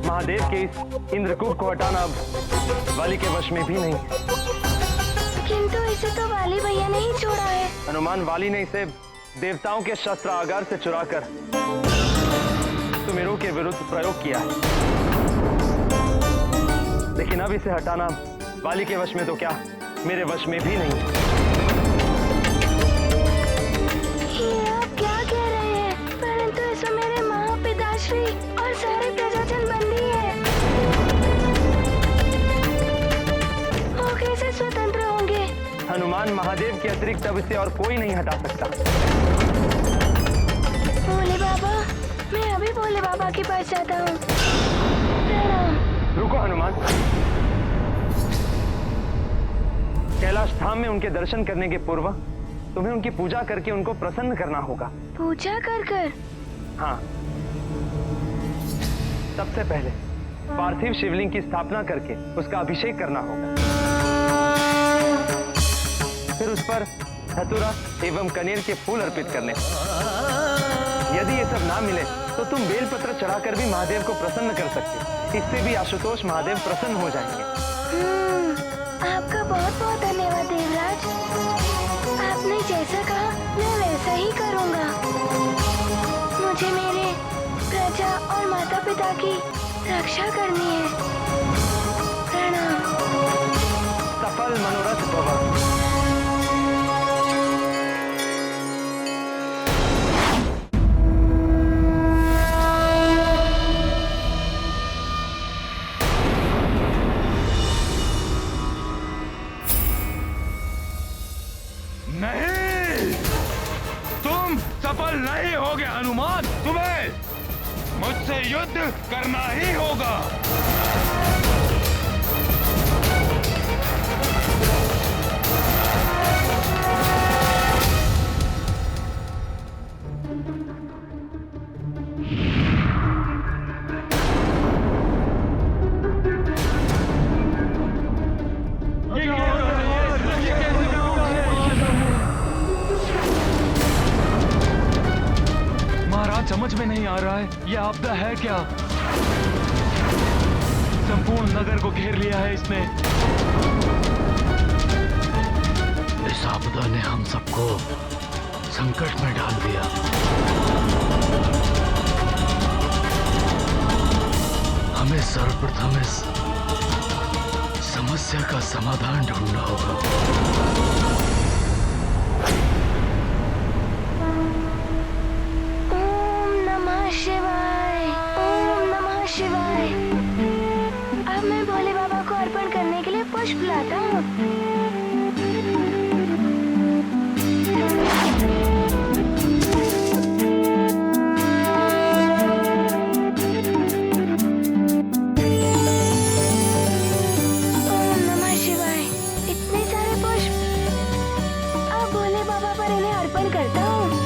महादेव के इस इंद्रकूप को हटाना अब वाली के वश में भी नहीं है। किंतु इसे तो वाली भैया ने ही छोड़ा है। हनुमान, वाली ने इसे देवताओं के शस्त्रागार से चुराकर सुमेरु के विरुद्ध प्रयोग किया है, लेकिन अब इसे हटाना वाली के वश में तो क्या, मेरे वश में भी नहीं। ये आप क्या कह रहे हैं? परंतु इसमें मेरे माँ, पिताश्री और सारे प्रजाजन बंदी हैं। वो कैसे स्वतंत्र होंगे? हनुमान, महादेव के अतिरिक्त अब इसे और कोई नहीं हटा सकता। भोले बाबा, मैं अभी भोले बाबा के पास जाता हूँ। प्रणाम। रुको हनुमान, कैलाश धाम में उनके दर्शन करने के पूर्व तुम्हें उनकी पूजा करके उनको प्रसन्न करना होगा। पूजा कर कर? हाँ, सबसे पहले पार्थिव शिवलिंग की स्थापना करके उसका अभिषेक करना होगा, फिर उस पर धतूरा एवं कनेर के फूल अर्पित करने होंगे। यदि ये सब ना मिले तो तुम बेलपत्र चढ़ाकर भी महादेव को प्रसन्न कर सकते। इससे भी आशुतोष महादेव प्रसन्न हो जाएंगे। आपका बहुत बहुत धन्यवाद देवराज। आपने जैसा कहा मैं वैसा ही करूँगा। मुझे मेरे प्रजा और माता पिता की रक्षा करनी है। प्रणाम। सफल मनोरथ भव। नहीं, तुम सफल नहीं होगे हनुमान। तुम्हें मुझसे युद्ध करना ही होगा। समझ में नहीं आ रहा है, यह आपदा है क्या? संपूर्ण नगर को घेर लिया है इसने। इस आपदा ने हम सबको संकट में डाल दिया। हमें सर्वप्रथम इस समस्या का समाधान ढूंढना होगा। शिवाय, ओम नमः शिवाय। अब मैं भोले बाबा को अर्पण करने के लिए पुष्प लाता हूँ। ओम नमः शिवाय। इतने सारे पुष्प। अब भोले बाबा पर इन्हें अर्पण करता हूँ।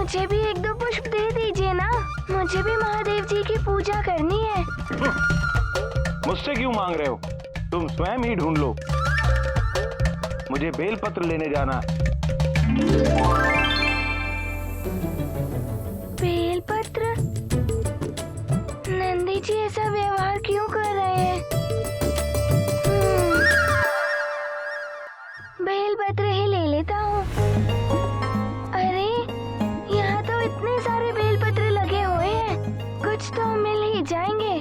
मुझे भी 1-2 पुष्प दे दीजिए ना, मुझे भी महादेव जी की पूजा करनी है। मुझसे क्यों मांग रहे हो? तुम स्वयं ही ढूंढ लो। मुझे बेलपत्र लेने जाना है। बेलपत्र? नंदी जी ऐसा व्यवहार क्यों कर रहे हैं? बेलपत्र ही ले लेता हूँ। अरे यहाँ तो इतने सारे बेलपत्र लगे हुए हैं, कुछ तो मिल ही जाएंगे,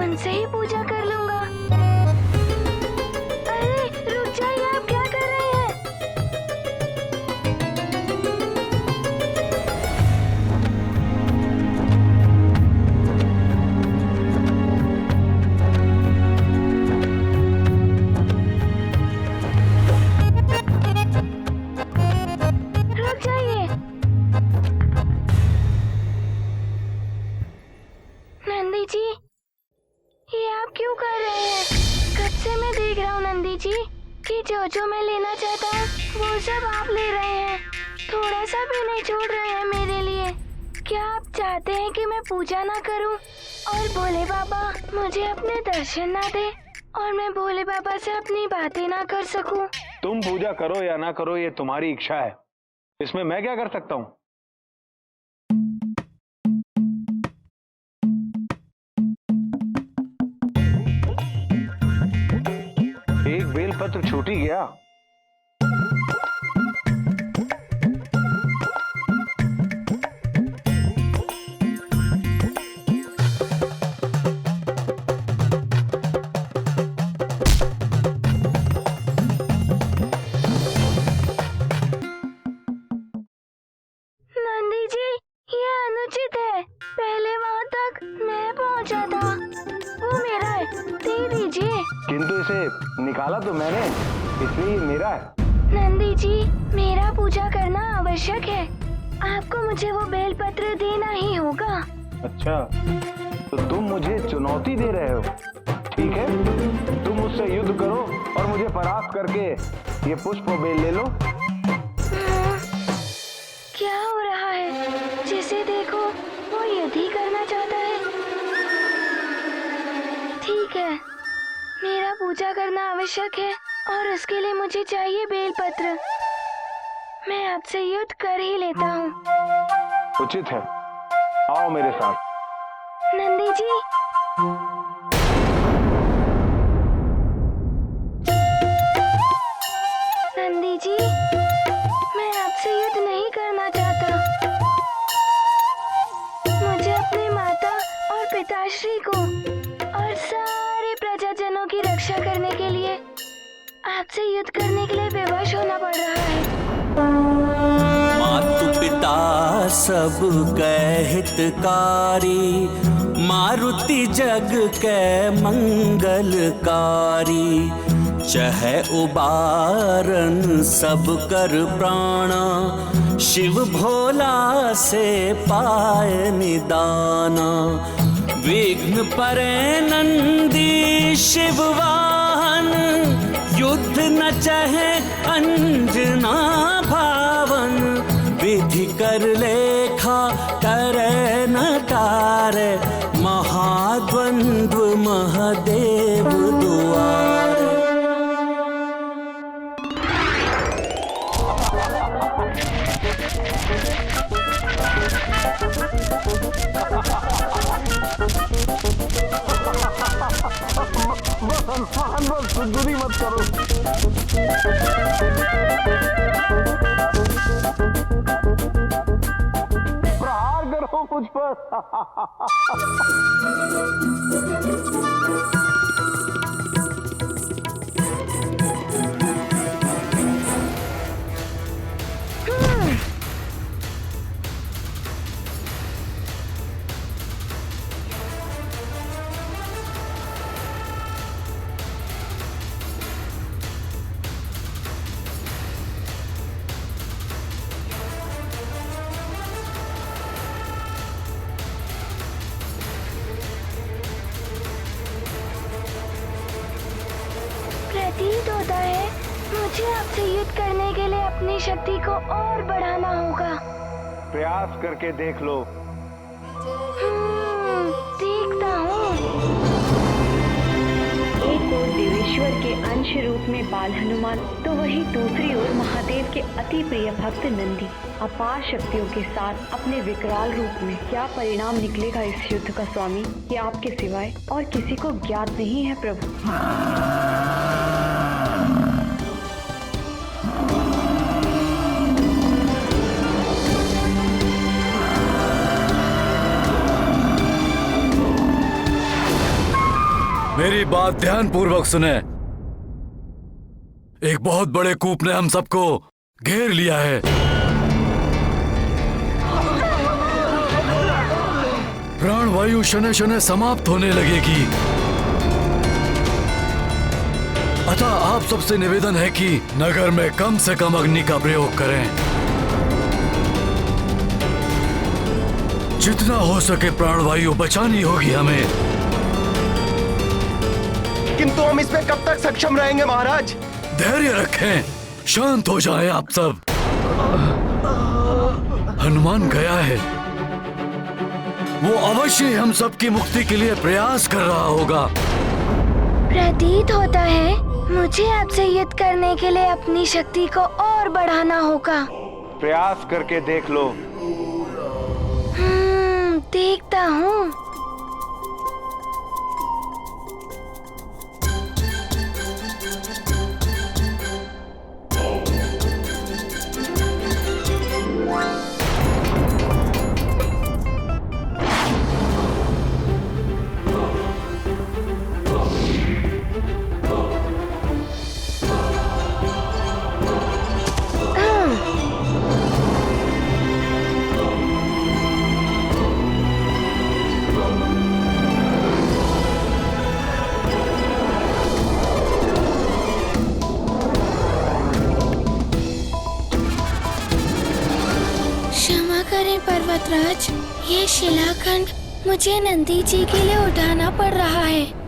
उनसे ही पूजा कर लूंगा। अरे रुक जाइए, आप क्या कर रहे हैं? रुक जाइए। नंदी जी, ये आप क्यों कर रहे हैं? कब से मैं देख रहा हूँ नंदी जी कि जो मैं लेना चाहता हूँ वो सब आप ले रहे हैं, थोड़ा सा भी नहीं छोड़ रहे हैं मेरे लिए। क्या आप चाहते हैं कि मैं पूजा ना करूँ और भोले बाबा मुझे अपने दर्शन ना दे और मैं भोले बाबा से अपनी बातें ना कर सकूं? तुम पूजा करो या ना करो, ये तुम्हारी इच्छा है, इसमें मैं क्या कर सकता हूँ? एक बेलपत्र छूट ही गया। नंदी जी, ये अनुचित है। पहले वहाँ तक मैं पहुँचा था, वो मेरा है, दे दीजिए। किंतु इसे निकाला तो मैंने, इसलिए ये मेरा है। नंदी जी, मेरा पूजा करना आवश्यक है, आपको मुझे वो बेलपत्र देना ही होगा। अच्छा, तो तुम मुझे चुनौती दे रहे हो? ठीक है, तुम मुझसे युद्ध करो और मुझे परास्त करके ये पुष्प बेल ले लो। क्या हो रहा है? जिसे देखो वो युद्ध ही करना चाहता है। ठीक है, मेरा पूजा करना आवश्यक है और उसके लिए मुझे चाहिए बेलपत्र। मैं आपसे युद्ध कर ही लेता हूँ। उचित है, आओ मेरे साथ। नंदी जी, नंदी जी, मैं आपसे युद्ध नहीं करना चाहता। मुझे अपनी माता और पिताश्री को और सारे प्रजाजनों की रक्षा करने के लिए आपसे युद्ध करने के लिए विवश होना पड़ रहा है। मातु पिता सब कै हितकारी, मारुति जग कै मंगलकारी। चहै उबारन सब कर प्राणा, शिव भोला से पाए निदाना। विघ्न परे नंदी शिव वाहन, युद्ध न चहे अंजना भावन। विधि कर लेखा करे न तारे, महाद्वंद्व महादेव दुआरे। दूरी मत करो। प्रहार करो मुझ पर। प्रतीत होता है मुझे आपसे युद्ध करने के लिए अपनी शक्ति को और बढ़ाना होगा। प्रयास करके देख लो। देखता हूँ। एक ओर देवेश्वर के अंश रूप में बाल हनुमान तो वहीं दूसरी ओर महादेव के अति प्रिय भक्त नंदी अपार शक्तियों के साथ अपने विकराल रूप में। क्या परिणाम निकलेगा इस युद्ध का स्वामी, ये आपके सिवाय और किसी को ज्ञात नहीं है प्रभु। मेरी बात ध्यान पूर्वक सुने। एक बहुत बड़े कूप ने हम सबको घेर लिया है। प्राणवायु शने शने समाप्त होने लगेगी। अतः आप सबसे निवेदन है कि नगर में कम से कम अग्नि का प्रयोग करें। जितना हो सके प्राणवायु बचानी होगी हमें। किंतु हम इसमें कब तक सक्षम रहेंगे महाराज? धैर्य रखें, शांत हो जाएं आप सब। हनुमान गया है, वो अवश्य हम सबकी मुक्ति के लिए प्रयास कर रहा होगा। प्रतीत होता है मुझे आपसे युद्ध करने के लिए अपनी शक्ति को और बढ़ाना होगा। प्रयास करके देख लो। देखता हूँ। पर्वतराज, ये शिलाखंड मुझे नंदी जी के लिए उठाना पड़ रहा है।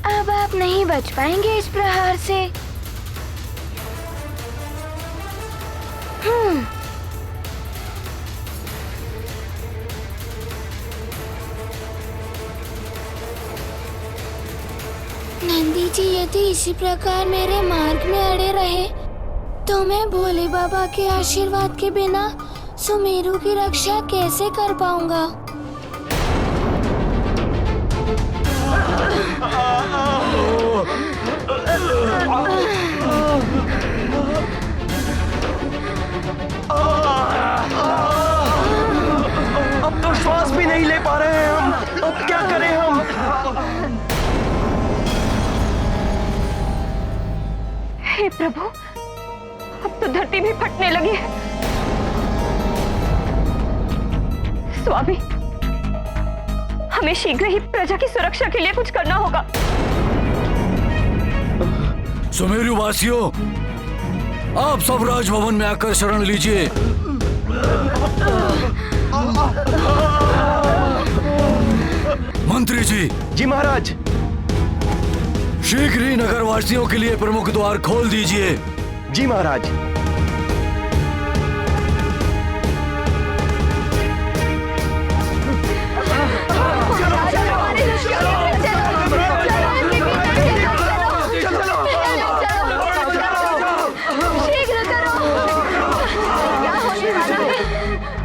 अब आप नहीं बच पाएंगे इस प्रहार से। नंदी जी यदि इसी प्रकार मेरे मार्ग में अड़े रहे तो मैं भोले बाबा के आशीर्वाद के बिना सुमेरु की रक्षा कैसे कर पाऊंगा। अब तो श्वास भी नहीं ले पा रहे हैं हम। अब क्या करें हम? हे प्रभु, अब तो धरती भी फटने लगी है। स्वामी, हमें शीघ्र ही प्रजा की सुरक्षा के लिए कुछ करना होगा। सुमेरु वासियों, आप सब राजभवन में आकर शरण लीजिए। मंत्री जी। जी महाराज। शीघ्र ही नगरवासियों के लिए प्रमुख द्वार खोल दीजिए। जी महाराज।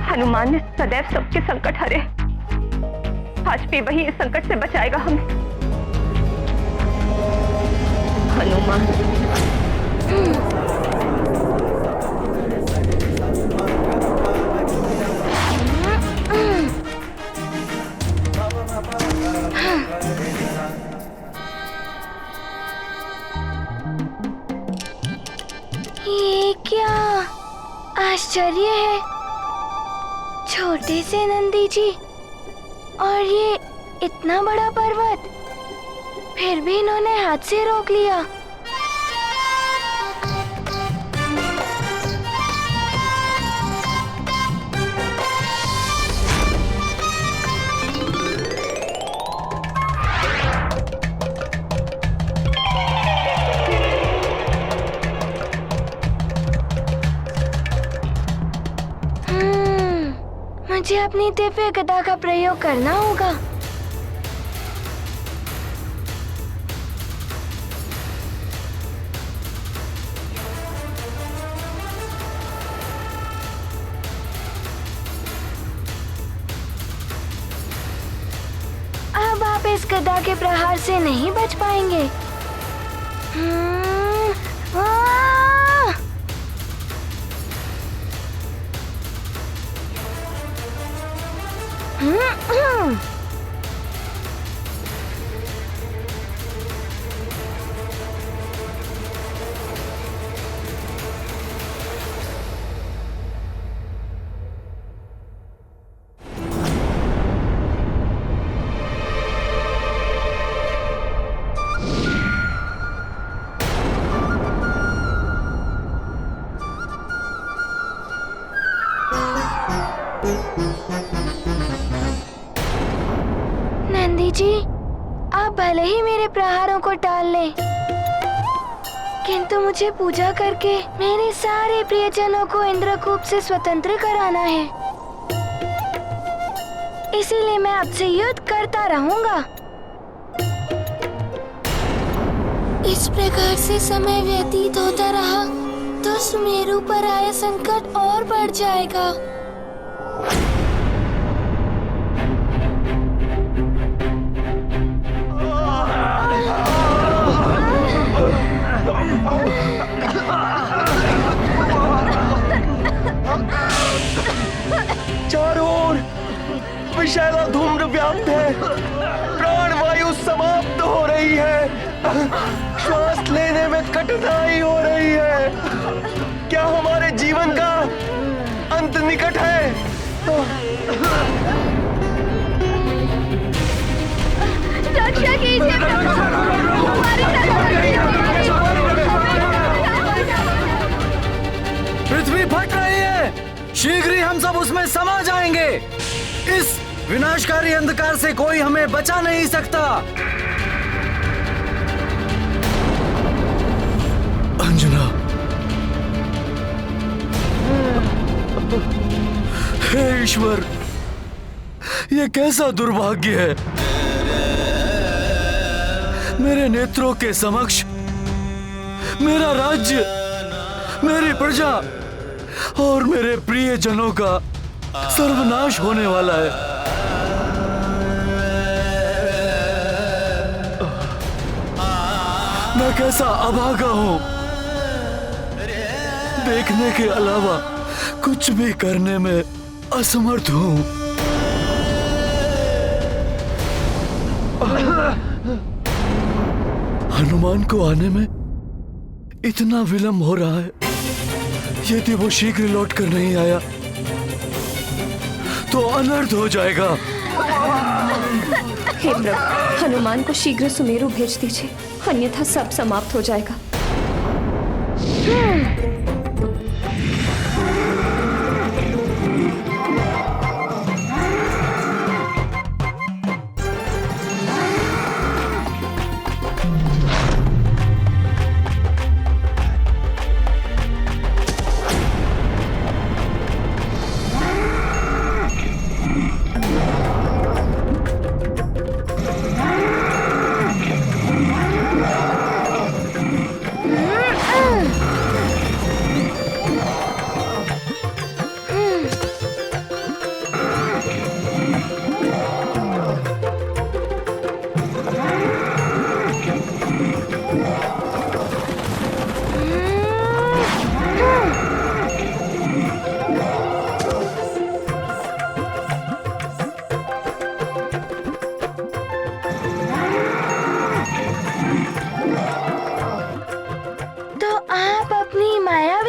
हनुमान ने सदैव सबके संकट हरे, आज भी वही इस संकट से बचाएगा हमें। हनुमान। ये क्या आश्चर्य है। छोटे से नंदी जी और ये इतना बड़ा पर्वत। फिर भी इन्होंने हाथ से रोक लिया। मुझे अपनी दिव्य गदा का प्रयोग करना होगा। अब आप इस गदा के प्रहार से नहीं बच पाएंगे। नंदी जी, आप भले ही मेरे प्रहारों को टाल लें, किंतु मुझे पूजा करके मेरे सारे प्रियजनों को इंद्रकूप से स्वतंत्र कराना है। इसीलिए मैं आपसे युद्ध करता रहूंगा। इस प्रकार से समय व्यतीत होता रहा तो सुमेरु पर आया संकट और बढ़ जाएगा। चारों ओर विषैला धूम्र व्याप्त है, प्राण वायु समाप्त हो रही है, श्वास लेने में कठिनाई हो रही है। क्या हमारे जीवन का अंत निकट है? रक्षा कीजिए प्रभु, हमारी रक्षा कीजिए। पृथ्वी फट रही है, शीघ्र ही हम सब उसमें समा जाएंगे। इस विनाशकारी अंधकार से कोई हमें बचा नहीं सकता। अंजना, हे ईश्वर, ये कैसा दुर्भाग्य है। मेरे नेत्रों के समक्ष मेरा राज्य, मेरी प्रजा और मेरे प्रियजनों का सर्वनाश होने वाला है। मैं कैसा अभागा हूं, देखने के अलावा कुछ भी करने में असमर्थ हूं। हनुमान को आने में इतना विलंब हो रहा है। यदि वो शीघ्र लौट कर नहीं आया तो अनर्थ हो जाएगा। हे प्रभु, हनुमान को शीघ्र सुमेरु भेज दीजिए, अन्यथा सब समाप्त हो जाएगा।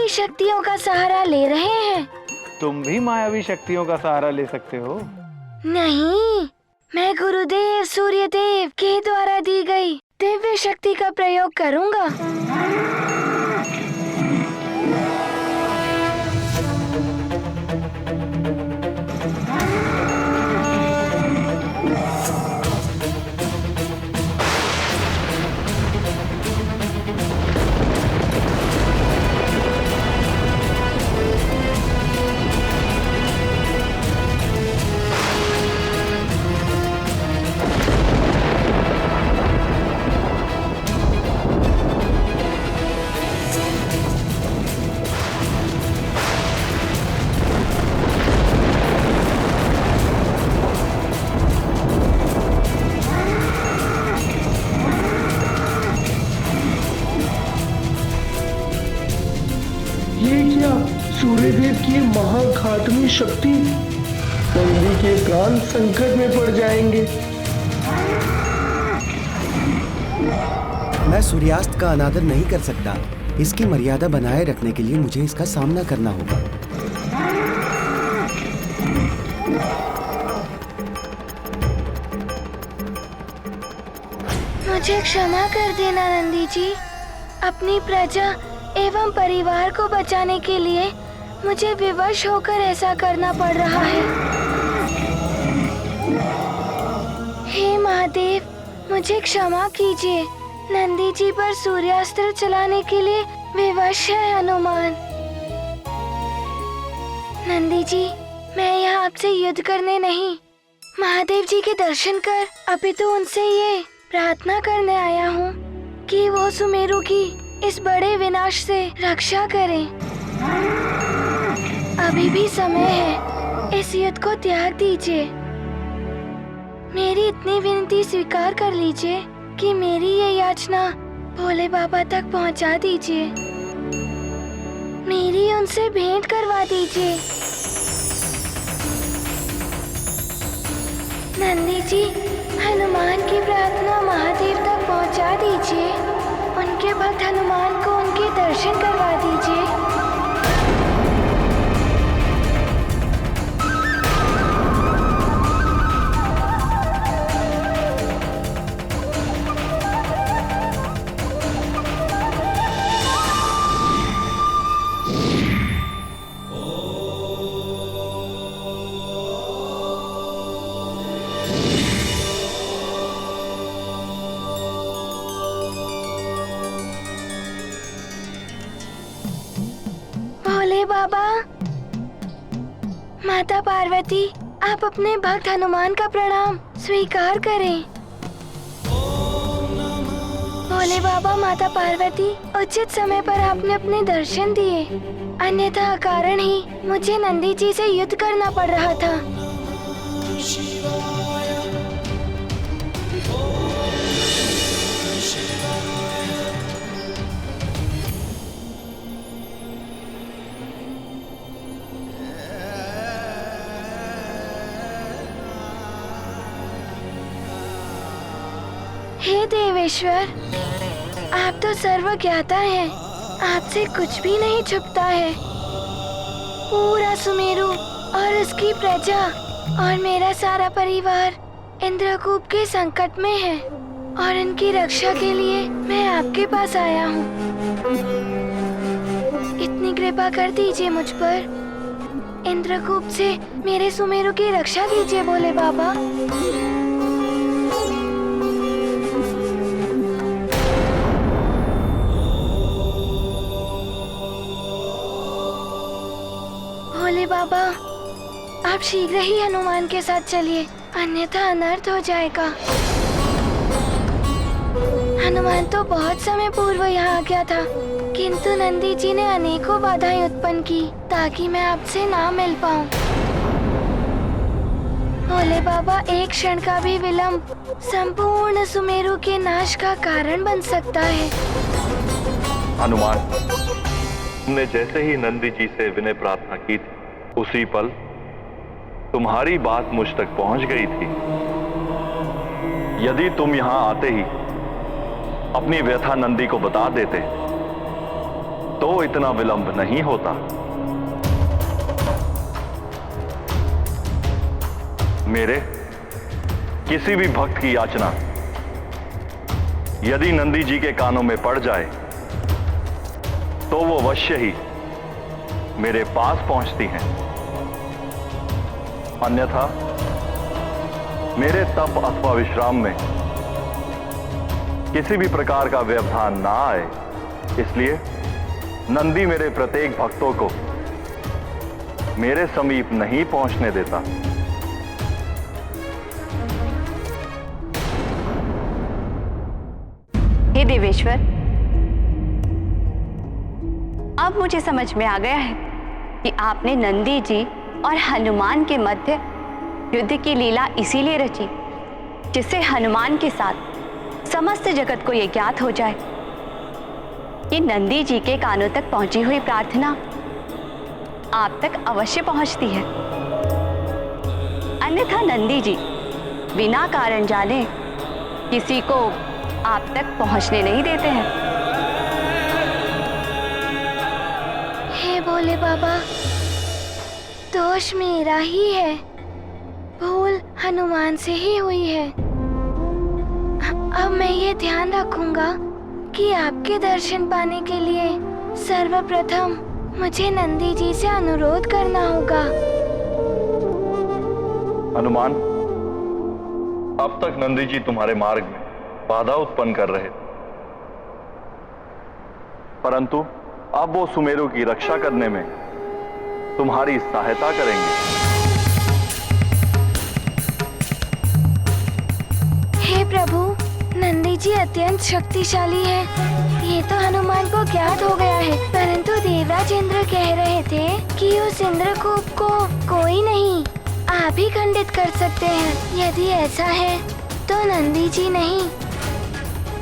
शक्तियों का सहारा ले रहे हैं। तुम भी मायावी शक्तियों का सहारा ले सकते हो। नहीं, मैं गुरुदेव सूर्यदेव के द्वारा दी गई दिव्य शक्ति का प्रयोग करूंगा। ये क्या? सूर्यदेव की महाघातनी शक्ति, नंदी के प्राण संकट में पड़ जाएंगे। मैं सूर्यास्त का अनादर नहीं कर सकता। इसकी मर्यादा बनाए रखने के लिए मुझे इसका सामना करना होगा। मुझे क्षमा कर देना नंदी जी। अपनी प्रजा एवं परिवार को बचाने के लिए मुझे विवश होकर ऐसा करना पड़ रहा है। हे महादेव, मुझे क्षमा कीजिए। नंदी जी पर सूर्यास्त्र चलाने के लिए विवश है हनुमान। नंदी जी, मैं यहाँ आपसे युद्ध करने नहीं, महादेव जी के दर्शन कर अपितु उनसे ये प्रार्थना करने आया हूँ कि वो सुमेरु की इस बड़े विनाश से रक्षा करें। अभी भी समय है, इस युद्ध को त्याग दीजिए। मेरी इतनी विनती स्वीकार कर लीजिए कि मेरी ये याचना भोले बाबा तक पहुंचा दीजिए। मेरी उनसे भेंट करवा दीजिए। नंदी जी, हनुमान की प्रार्थना महादेव तक पहुंचा दीजिए। उनके भक्त हनुमान को उनके दर्शन करवा दीजिए। भोले बाबा, माता पार्वती, आप अपने भक्त हनुमान का प्रणाम स्वीकार करें। भोले बाबा, माता पार्वती, उचित समय पर आपने अपने दर्शन दिए, अन्यथा कारण ही मुझे नंदी जी से युद्ध करना पड़ रहा था। हे देवेश्वर, आप तो सर्वज्ञाता हैं, आपसे कुछ भी नहीं छुपता है। पूरा सुमेरु और उसकी प्रजा और मेरा सारा परिवार इंद्रकूप के संकट में है और इनकी रक्षा के लिए मैं आपके पास आया हूँ। इतनी कृपा कर दीजिए मुझ पर। इंद्रकूप से मेरे सुमेरु की रक्षा कीजिए भोले बाबा। भोले बाबा, आप शीघ्र ही हनुमान के साथ चलिए, अन्यथा अनर्थ हो जाएगा। हनुमान तो बहुत समय पूर्व यहाँ आ गया था, किंतु नंदी जी ने अनेकों बाधाएं उत्पन्न की ताकि मैं आपसे ना मिल पाऊँ। भोले बाबा, एक क्षण का भी विलंब संपूर्ण सुमेरु के नाश का कारण बन सकता है। हनुमान, तुमने जैसे ही नंदी जी से विनय प्रार्थना की थी, उसी पल तुम्हारी बात मुझ तक पहुंच गई थी। यदि तुम यहां आते ही अपनी व्यथा नंदी को बता देते तो इतना विलंब नहीं होता। मेरे किसी भी भक्त की याचना यदि नंदी जी के कानों में पड़ जाए तो वो अवश्य ही मेरे पास पहुंचती हैं। अन्यथा मेरे तप अथवा विश्राम में किसी भी प्रकार का व्यवधान ना आए, इसलिए नंदी मेरे प्रत्येक भक्तों को मेरे समीप नहीं पहुंचने देता। हे देवेश्वर, अब मुझे समझ में आ गया है कि आपने नंदी जी और हनुमान के मध्य युद्ध की लीला इसीलिए रची जिससे हनुमान के साथ समस्त जगत को यह ज्ञात हो जाए कि नंदी जी के कानों तक पहुंची हुई प्रार्थना आप तक अवश्य पहुंचती है। अन्यथा नंदी जी बिना कारण जाने किसी को आप तक पहुंचने नहीं देते हैं। हे भोले बाबा, दोष मेरा ही है, भूल हनुमान से ही हुई है। अब मैं ये ध्यान रखूंगा कि आपके दर्शन पाने के लिए सर्वप्रथम मुझे नंदी जी से अनुरोध करना होगा। हनुमान, अब तक नंदी जी तुम्हारे मार्ग में बाधा उत्पन्न कर रहे थे, परंतु अब वो सुमेरु की रक्षा करने में तुम्हारी सहायता करेंगे। हे प्रभु, नंदी जी अत्यंत शक्तिशाली है, ये तो हनुमान को ज्ञात हो गया है, परंतु देवराज इंद्र कह रहे थे कि उस इंद्रकूप को कोई नहीं, आप ही खंडित कर सकते हैं। यदि ऐसा है तो नंदी जी नहीं,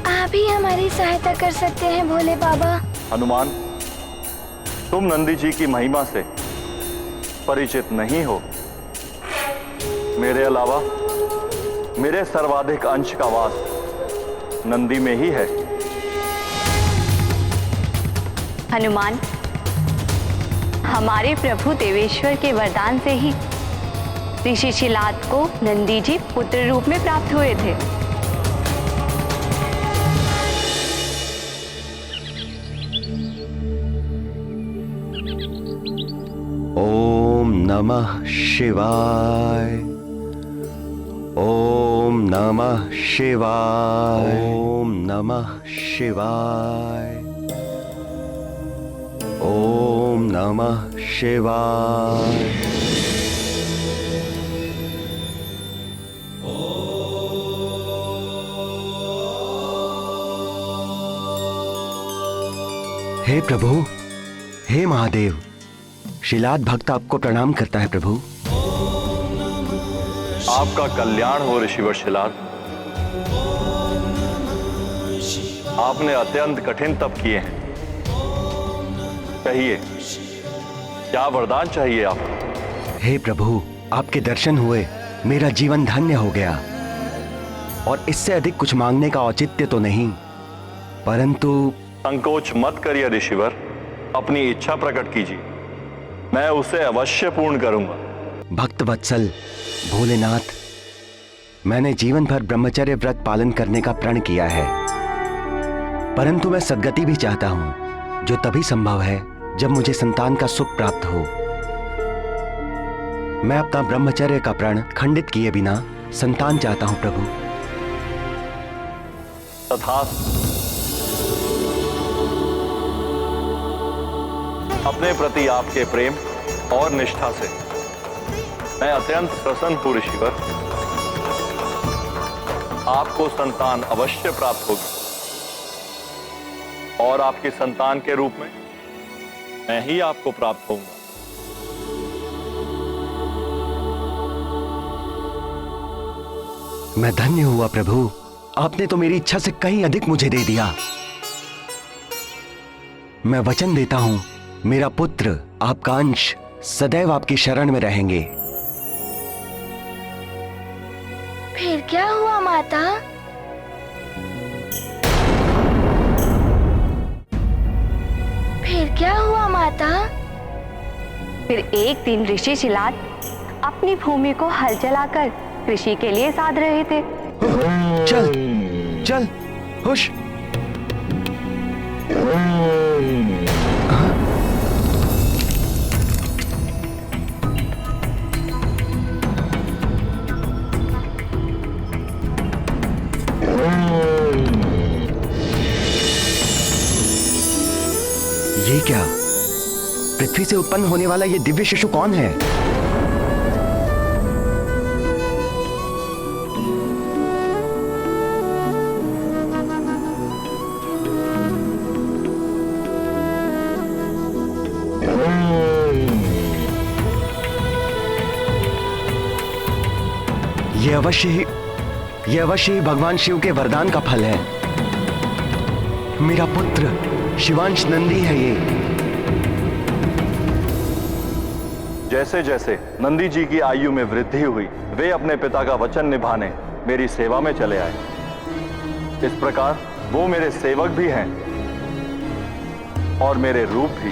आप ही हमारी सहायता कर सकते हैं भोले बाबा। हनुमान, तुम नंदी जी की महिमा से परिचित नहीं हो। मेरे अलावा मेरे सर्वाधिक अंश का वास नंदी में ही है। हनुमान, हमारे प्रभु देवेश्वर के वरदान से ही ऋषि शिलाद को नंदी जी पुत्र रूप में प्राप्त हुए थे। ओम नमः शिवाय, ओम नमः शिवाय, ओम नमः शिवाय, ओम नमः शिवाय। हे प्रभु, हे महादेव, शिलाद भक्त आपको प्रणाम करता है प्रभु। आपका कल्याण हो ऋषिवर शिलाद। आपने अत्यंत कठिन तप किए हैं। कहिए, क्या वरदान चाहिए आपको? हे प्रभु, आपके दर्शन हुए मेरा जीवन धन्य हो गया, और इससे अधिक कुछ मांगने का औचित्य तो नहीं, परंतु संकोच मत करिए ऋषिवर, अपनी इच्छा प्रकट कीजिए, मैं उसे अवश्य पूर्ण करूंगा। भक्त वत्सल भोलेनाथ, मैंने जीवन भर ब्रह्मचर्य व्रत पालन करने का प्रण किया है, परंतु मैं सद्गति भी चाहता हूं, जो तभी संभव है जब मुझे संतान का सुख प्राप्त हो। मैं अपना ब्रह्मचर्य का प्रण खंडित किए बिना संतान चाहता हूं प्रभु। तथास्तु। अपने प्रति आपके प्रेम और निष्ठा से मैं अत्यंत प्रसन्न हूं ऋषिवर। आपको संतान अवश्य प्राप्त होगी, और आपकी संतान के रूप में मैं ही आपको प्राप्त होऊंगा। मैं धन्य हुआ प्रभु, आपने तो मेरी इच्छा से कहीं अधिक मुझे दे दिया। मैं वचन देता हूं, मेरा पुत्र, आपका अंश सदैव आपकी शरण में रहेंगे। फिर क्या हुआ माता? फिर क्या हुआ माता? फिर एक दिन ऋषि शिलाद अपनी भूमि को हल चलाकर कृषि के लिए साध रहे थे। चल चल, हुश। ये क्या? पृथ्वी से उत्पन्न होने वाला ये दिव्य शिशु कौन है? ये अवश्य ही भगवान शिव के वरदान का फल है। मेरा पुत्र शिवांश नंदी है ये। जैसे जैसे नंदी जी की आयु में वृद्धि हुई, वे अपने पिता का वचन निभाने मेरी सेवा में चले आए। इस प्रकार वो मेरे सेवक भी हैं और मेरे रूप भी।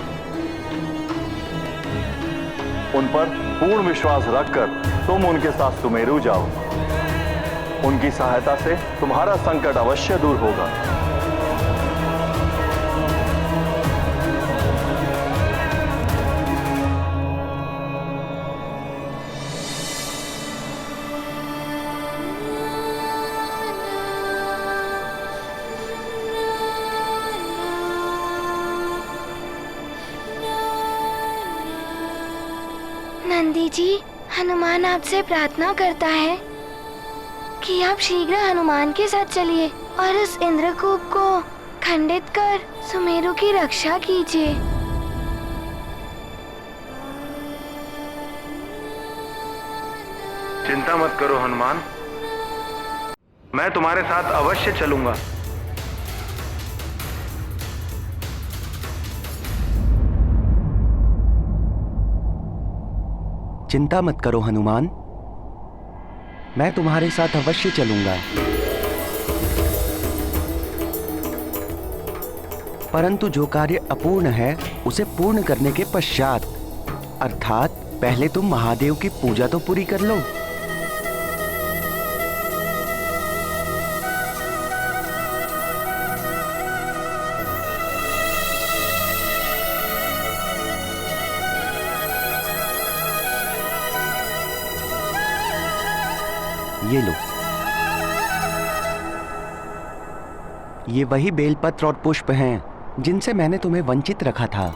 उन पर पूर्ण विश्वास रखकर तुम उनके साथ सुमेरु जाओ। उनकी सहायता से तुम्हारा संकट अवश्य दूर होगा। नंदी जी, हनुमान आपसे प्रार्थना करता है कि आप शीघ्र हनुमान के साथ चलिए और उस इंद्रकूप को खंडित कर सुमेरु की रक्षा कीजिए। चिंता मत करो हनुमान, मैं तुम्हारे साथ अवश्य चलूंगा। चिंता मत करो हनुमान, मैं तुम्हारे साथ अवश्य चलूंगा। परंतु जो कार्य अपूर्ण है उसे पूर्ण करने के पश्चात, अर्थात पहले तुम महादेव की पूजा तो पूरी कर लो। ये लो, ये वही बेलपत्र और पुष्प हैं जिनसे मैंने तुम्हें वंचित रखा था।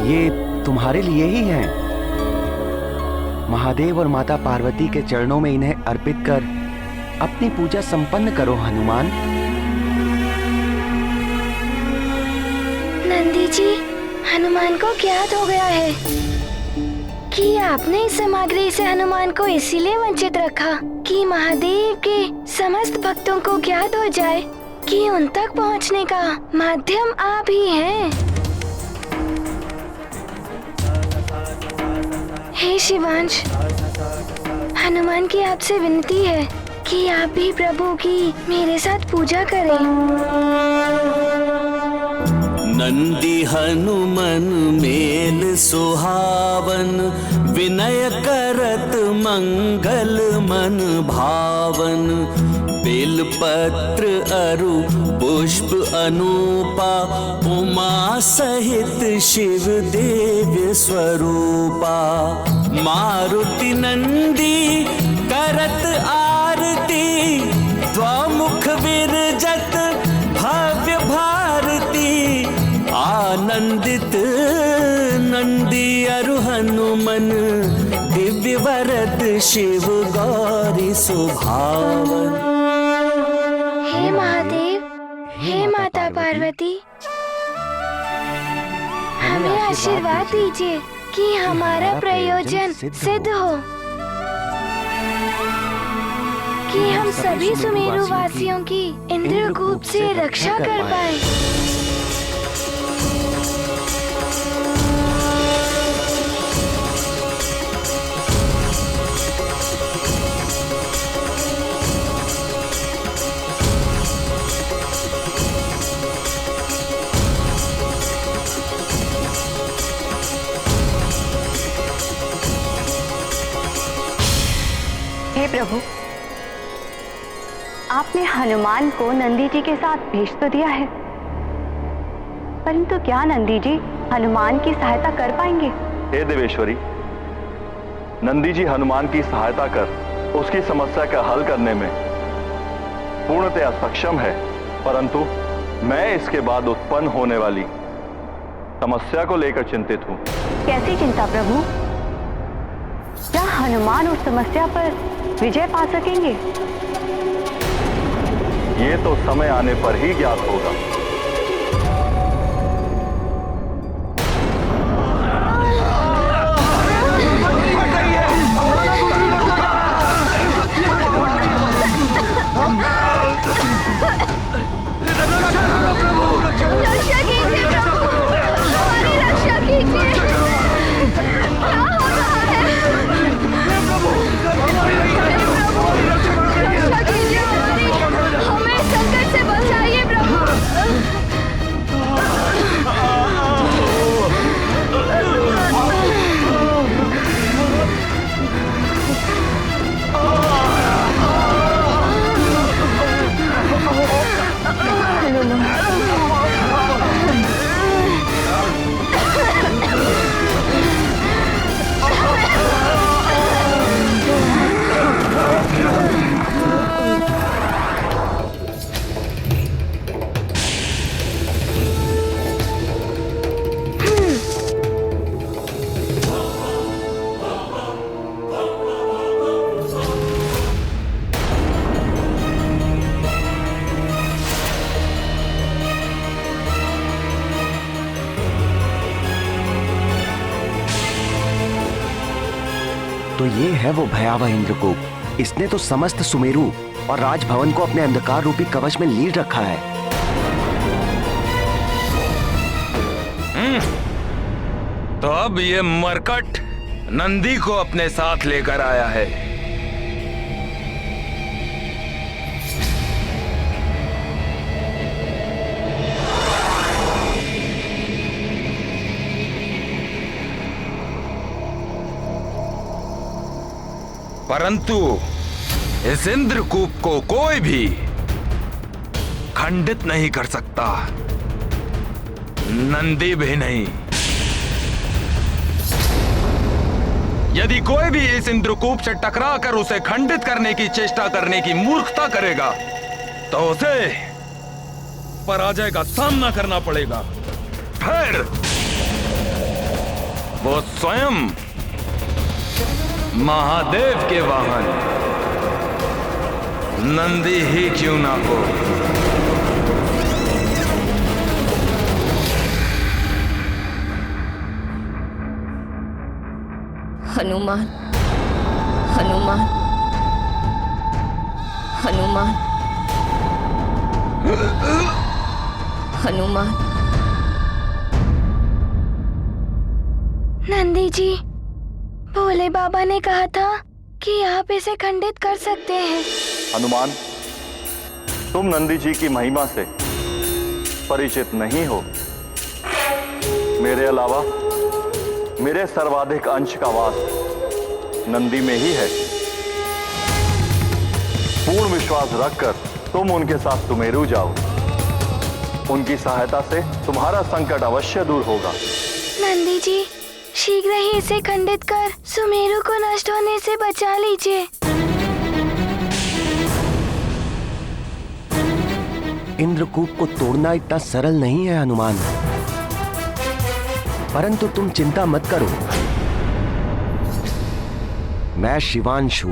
ये तुम्हारे लिए ही हैं। महादेव और माता पार्वती के चरणों में इन्हें अर्पित कर अपनी पूजा संपन्न करो हनुमान। नंदी जी, हनुमान को ज्ञात हो गया है कि आपने इस सामग्री से हनुमान को इसीलिए वंचित रखा कि महादेव के समस्त भक्तों को ज्ञात हो जाए कि उन तक पहुंचने का माध्यम आप ही हैं। हे शिवांश, हनुमान की आपसे विनती है कि आप भी प्रभु की मेरे साथ पूजा करें। नंदी हनुमन मेल सुहावन, विनय करत मंगल मन भावन। बेलपत्र अरु पुष्प अनूपा, उमा सहित शिव देव्य स्वरूपा। मारुति नंदी करत आरती, द्वामुख विरजत भव्य भारती। आनंदित नंदी अरु हनुमन, दिव्य वरद शिव गौरी सुभावन। हे महादेव, हे माता पार्वती, हमें आशीर्वाद दीजिए कि हमारा प्रयोजन सिद्ध हो, कि हम सभी सुमेरु वासियों की इंद्रकूप से रक्षा कर पाए। प्रभु, आपने हनुमान को नंदी जी के साथ भेज तो दिया है, परंतु क्या नंदी जी हनुमान की सहायता कर पाएंगे? हे देवेश्वरी, नंदी जी हनुमान की सहायता कर उसकी समस्या का हल करने में पूर्णतया सक्षम है, परंतु मैं इसके बाद उत्पन्न होने वाली समस्या को लेकर चिंतित हूं। कैसी चिंता प्रभु? क्या हनुमान उस समस्या पर विजय पा सकेंगे? ये तो समय आने पर ही ज्ञात होगा। रक्षा कीजिए प्रभु, हमारी रक्षा कीजिए। क्या हो रहा है? रक्षा कीजिए हमारी, हमें संकट से बचाइए प्रभु। तो ये है वो भयावह इंद्रकूप। इसने तो समस्त सुमेरु और राजभवन को अपने अंधकार रूपी कवच में लीड रखा है। तो अब ये मरकट नंदी को अपने साथ लेकर आया है। परंतु इस इंद्रकूप को कोई भी खंडित नहीं कर सकता, नंदी भी नहीं। यदि कोई भी इस इंद्रकूप से टकराकर उसे खंडित करने की चेष्टा करने की मूर्खता करेगा तो उसे पराजय का सामना करना पड़ेगा। फिर वो स्वयं महादेव के वाहन नंदी ही क्यों ना हो। हनुमान, हनुमान, हनुमान, हनुमान। नंदी जी, भोले बाबा ने कहा था कि आप इसे खंडित कर सकते हैं। हनुमान, तुम नंदी जी की महिमा से परिचित नहीं हो। मेरे अलावा मेरे सर्वाधिक अंश का वास नंदी में ही है। पूर्ण विश्वास रखकर तुम उनके साथ सुमेरु जाओ। उनकी सहायता से तुम्हारा संकट अवश्य दूर होगा। नंदी जी, शीघ्र ही इसे खंडित कर सुमेरु को नष्ट होने से बचा लीजिए। इंद्रकूप को तोड़ना इतना सरल नहीं है हनुमान, परंतु तुम चिंता मत करो। मैं शिवांशु,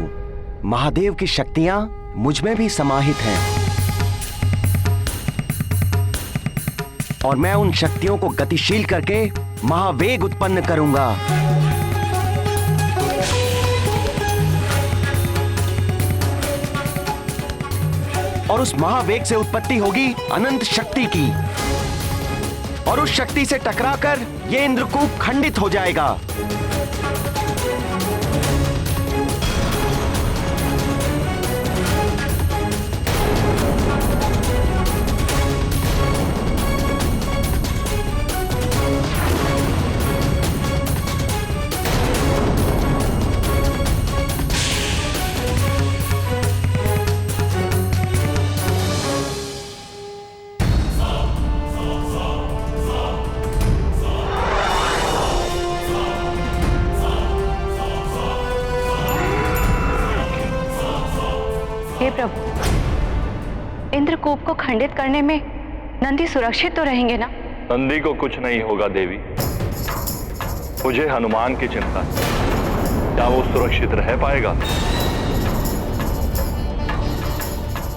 महादेव की शक्तियां मुझ में भी समाहित हैं और मैं उन शक्तियों को गतिशील करके महावेग उत्पन्न करूंगा। और उस महावेग से उत्पत्ति होगी अनंत शक्ति की, और उस शक्ति से टकराकर ये इंद्रकूप खंडित हो जाएगा। इंद्रकूप को खंडित करने में नंदी सुरक्षित तो रहेंगे ना? नंदी को कुछ नहीं होगा देवी। मुझे हनुमान की चिंता है। क्या वो सुरक्षित रह पाएगा?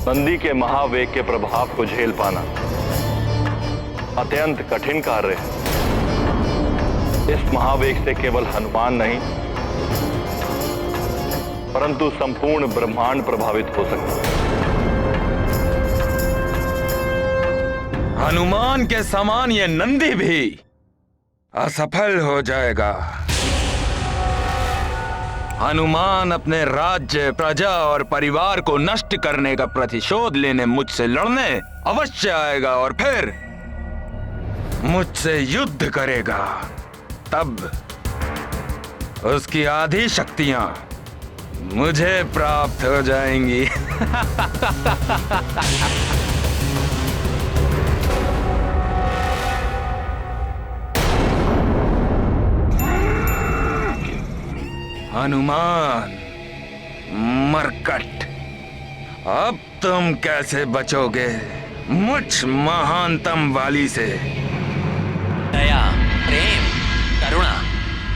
नंदी के महावेग के प्रभाव को झेल पाना अत्यंत कठिन कार्य है। इस महावेग से केवल हनुमान नहीं परंतु संपूर्ण ब्रह्मांड प्रभावित हो सकता है। हनुमान के समान ये नंदी भी असफल हो जाएगा। हनुमान अपने राज्य, प्रजा और परिवार को नष्ट करने का प्रतिशोध लेने मुझसे लड़ने अवश्य आएगा और फिर मुझसे युद्ध करेगा। तब उसकी आधी शक्तियां मुझे प्राप्त हो जाएंगी। हनुमान, मरकट, अब तुम कैसे बचोगे मुझ महानतम वाली से? दया, प्रेम, करुणा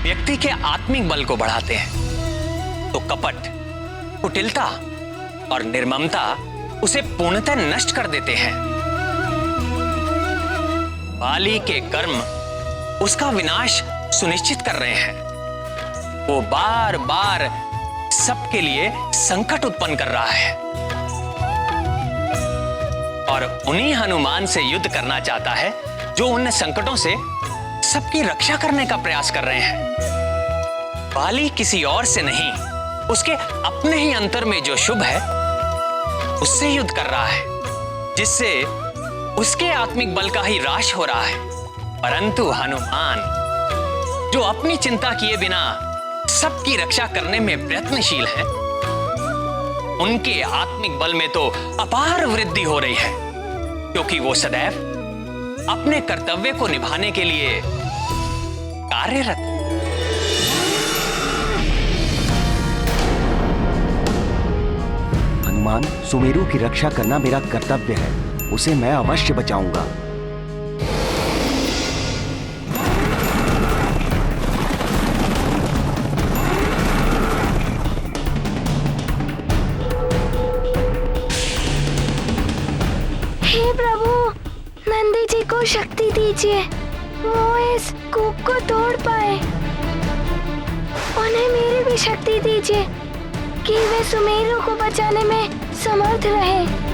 व्यक्ति के आत्मिक बल को बढ़ाते हैं, तो कपट, कुटिलता और निर्ममता उसे पूर्णतः नष्ट कर देते हैं। बाली के कर्म उसका विनाश सुनिश्चित कर रहे हैं। वो बार बार सबके लिए संकट उत्पन्न कर रहा है और उन्हीं हनुमान से युद्ध करना चाहता है जो उन संकटों से सबकी रक्षा करने का प्रयास कर रहे हैं। बाली किसी और से नहीं, उसके अपने ही अंतर में जो शुभ है उससे युद्ध कर रहा है, जिससे उसके आत्मिक बल का ही ह्रास हो रहा है। परंतु हनुमान जो अपनी चिंता किए बिना सबकी रक्षा करने में प्रयत्नशील है, उनके आत्मिक बल में तो अपार वृद्धि हो रही है, क्योंकि वो सदैव अपने कर्तव्य को निभाने के लिए कार्यरत। हनुमान, सुमेरु की रक्षा करना मेरा कर्तव्य है। उसे मैं अवश्य बचाऊंगा। हे प्रभु, नंदी जी को शक्ति दीजिए, वो इस कूप को तोड़ पाए। उन्हें मेरी भी शक्ति दीजिए कि वे सुमेरु को बचाने में समर्थ रहे।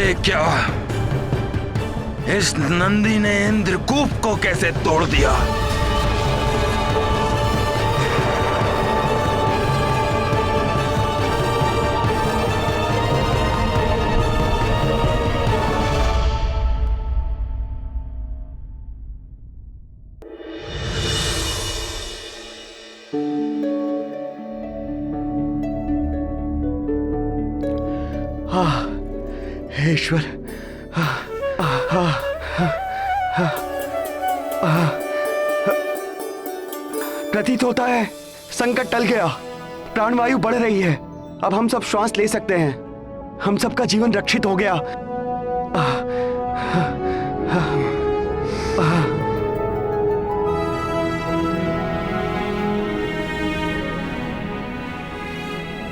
ये क्या? इस नंदी ने इंद्रकूप को कैसे तोड़ दिया? हे ईश्वर, प्रतीत होता है संकट टल गया। प्राणवायु बढ़ रही है। अब हम सब श्वास ले सकते हैं। हम सबका जीवन रक्षित हो गया।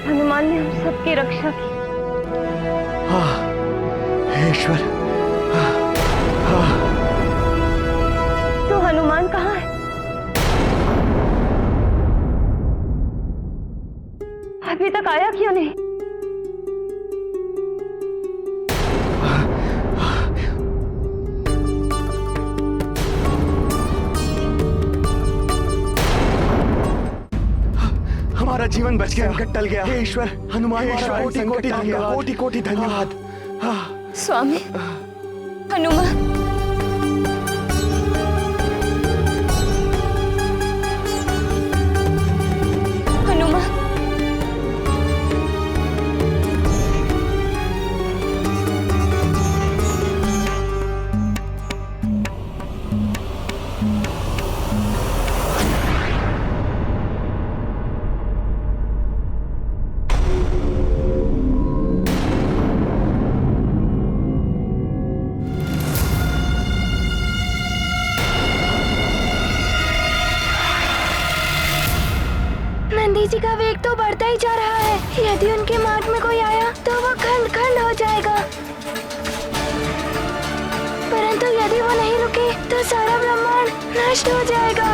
हनुमान ने हम सबकी रक्षा की। हे ईश्वर, तो हनुमान कहाँ है? अभी तक आया क्यों नहीं? हमारा जीवन बच गया, संकट टल गया। हे ईश्वर, हनुमान कोटि कोटि धन्यवाद। स्वामी हनुमान, हनुमान, नंदी जी का वेग तो बढ़ता ही जा रहा है। यदि उनके मार्ग में कोई आया तो वो खंड खंड हो जाएगा। परंतु यदि वो नहीं रुके तो सारा ब्रह्मांड नष्ट हो जाएगा।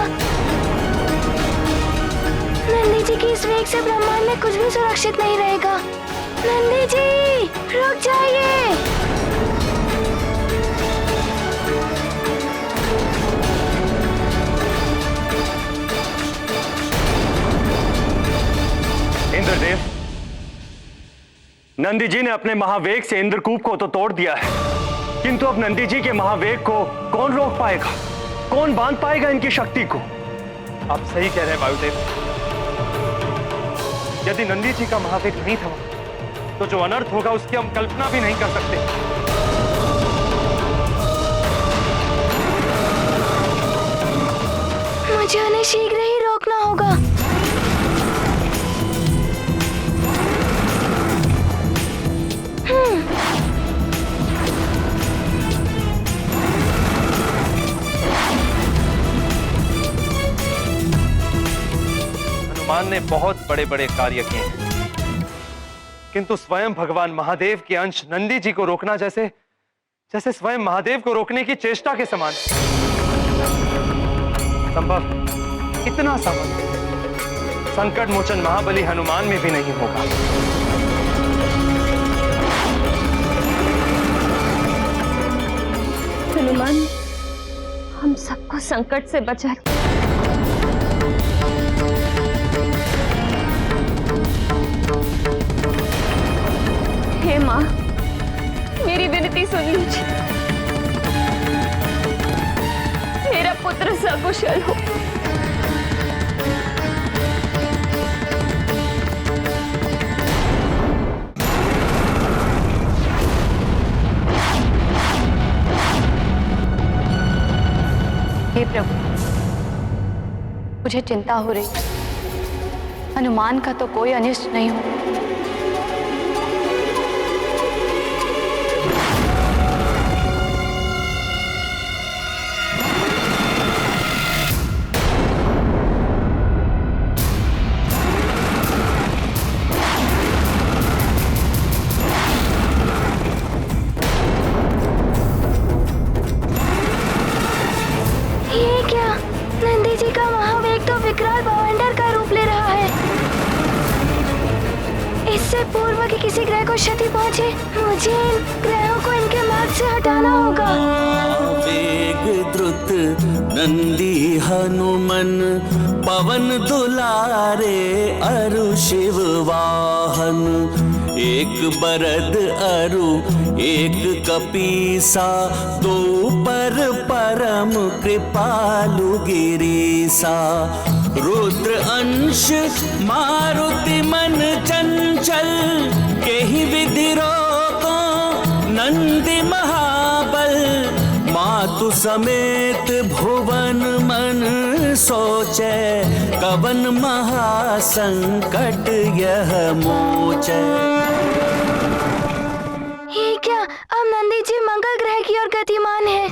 नंदी जी की इस वेग से ब्रह्मांड में कुछ भी सुरक्षित नहीं रहेगा। नंदी जी, रुक जाइए। इंद्रदेव, नंदी जी ने अपने महावेग से इंद्रकूप को तो तोड़ दिया है, किंतु अब नंदी जी के महावेग को कौन रोक पाएगा? कौन बांध पाएगा इनकी शक्ति को? आप सही कह रहे हैं वायुदेव। यदि नंदी जी का महावेग नहीं था तो जो अनर्थ होगा उसकी हम कल्पना भी नहीं कर सकते। मुझे उन्हें शीघ्र ही रोकना होगा। हनुमान ने बहुत बड़े बड़े कार्य किए हैं, किंतु स्वयं भगवान महादेव के अंश नंदी जी को रोकना जैसे जैसे स्वयं महादेव को रोकने की चेष्टा के समान। संभव इतना सामर्थ्य संकट मोचन महाबली हनुमान में भी नहीं होगा। हनुमान हम सबको संकट से बचा। हे माँ, मेरी विनती सुन लीजिए। मेरा पुत्र सकुशल हो। हे प्रभु, मुझे चिंता हो रही है। हनुमान का तो कोई अनिष्ट नहीं हो। नंदी जी का महावेग तो विकराल बवंडर का रूप ले रहा है। को क्षति पहुंचे, मुझे इन ग्रहों को इनके मार्ग से हटाना होगा। वेग द्रुत नंदी हनुमन पवन दुलारे अरु शिव वाहन। एक बरद अरु एक कपीसा, दो पर परम कृपालु गिरीसा। रुद्र अंश मारुति मन चंचल, केहि विधि रोको नंदी महाबल। मातु समेत भुवन मन सोचे, कवन महासंकट यह मोचे। ये क्या, अब नंदी जी मंगल ग्रह की ओर गतिमान है।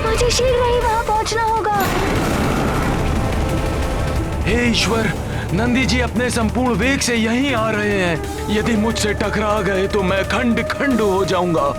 मुझे शीघ्र ही वहां पहुंचना होगा। हे ईश्वर, नंदी जी अपने संपूर्ण वेग से यहीं आ रहे हैं। यदि मुझसे टकरा गए तो मैं खंड खंड हो जाऊंगा।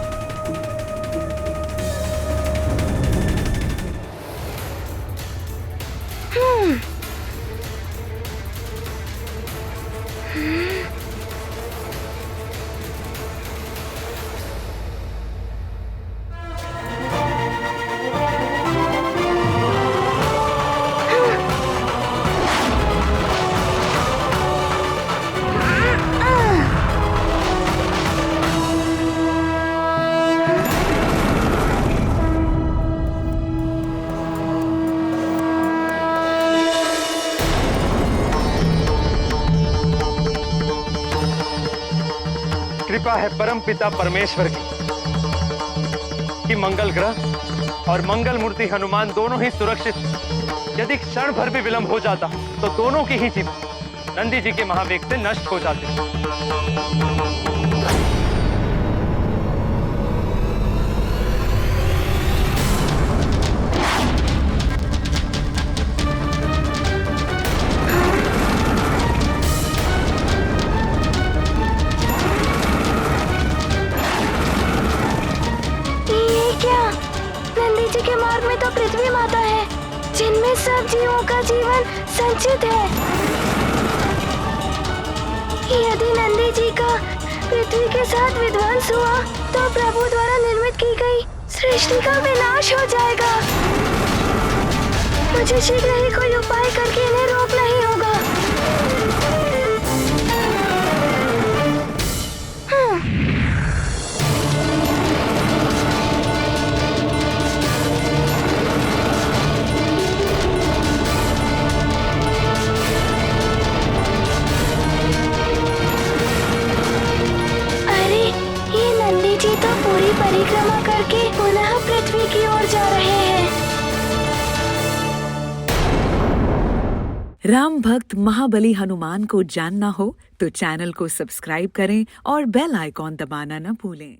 कृपा है परम पिता परमेश्वर की मंगल ग्रह और मंगल मूर्ति हनुमान दोनों ही सुरक्षित। यदि क्षण भर भी विलंब हो जाता तो दोनों की ही जीवन नंदी जी के महावेग से नष्ट हो जाते। पृथ्वी माता है, जिनमें सब जीवों का जीवन संचित है। यदि नंदी जी का पृथ्वी के साथ विध्वंस हुआ तो प्रभु द्वारा निर्मित की गई सृष्टि का विनाश हो जाएगा। मुझे शीघ्र ही कोई उपाय करके इन्हें रोकना ही होगा। तो पूरी परिक्रमा करके पुनः पृथ्वी की ओर जा रहे हैं। राम भक्त महाबली हनुमान को जानना हो तो चैनल को सब्सक्राइब करें और बेल आइकॉन दबाना न भूलें।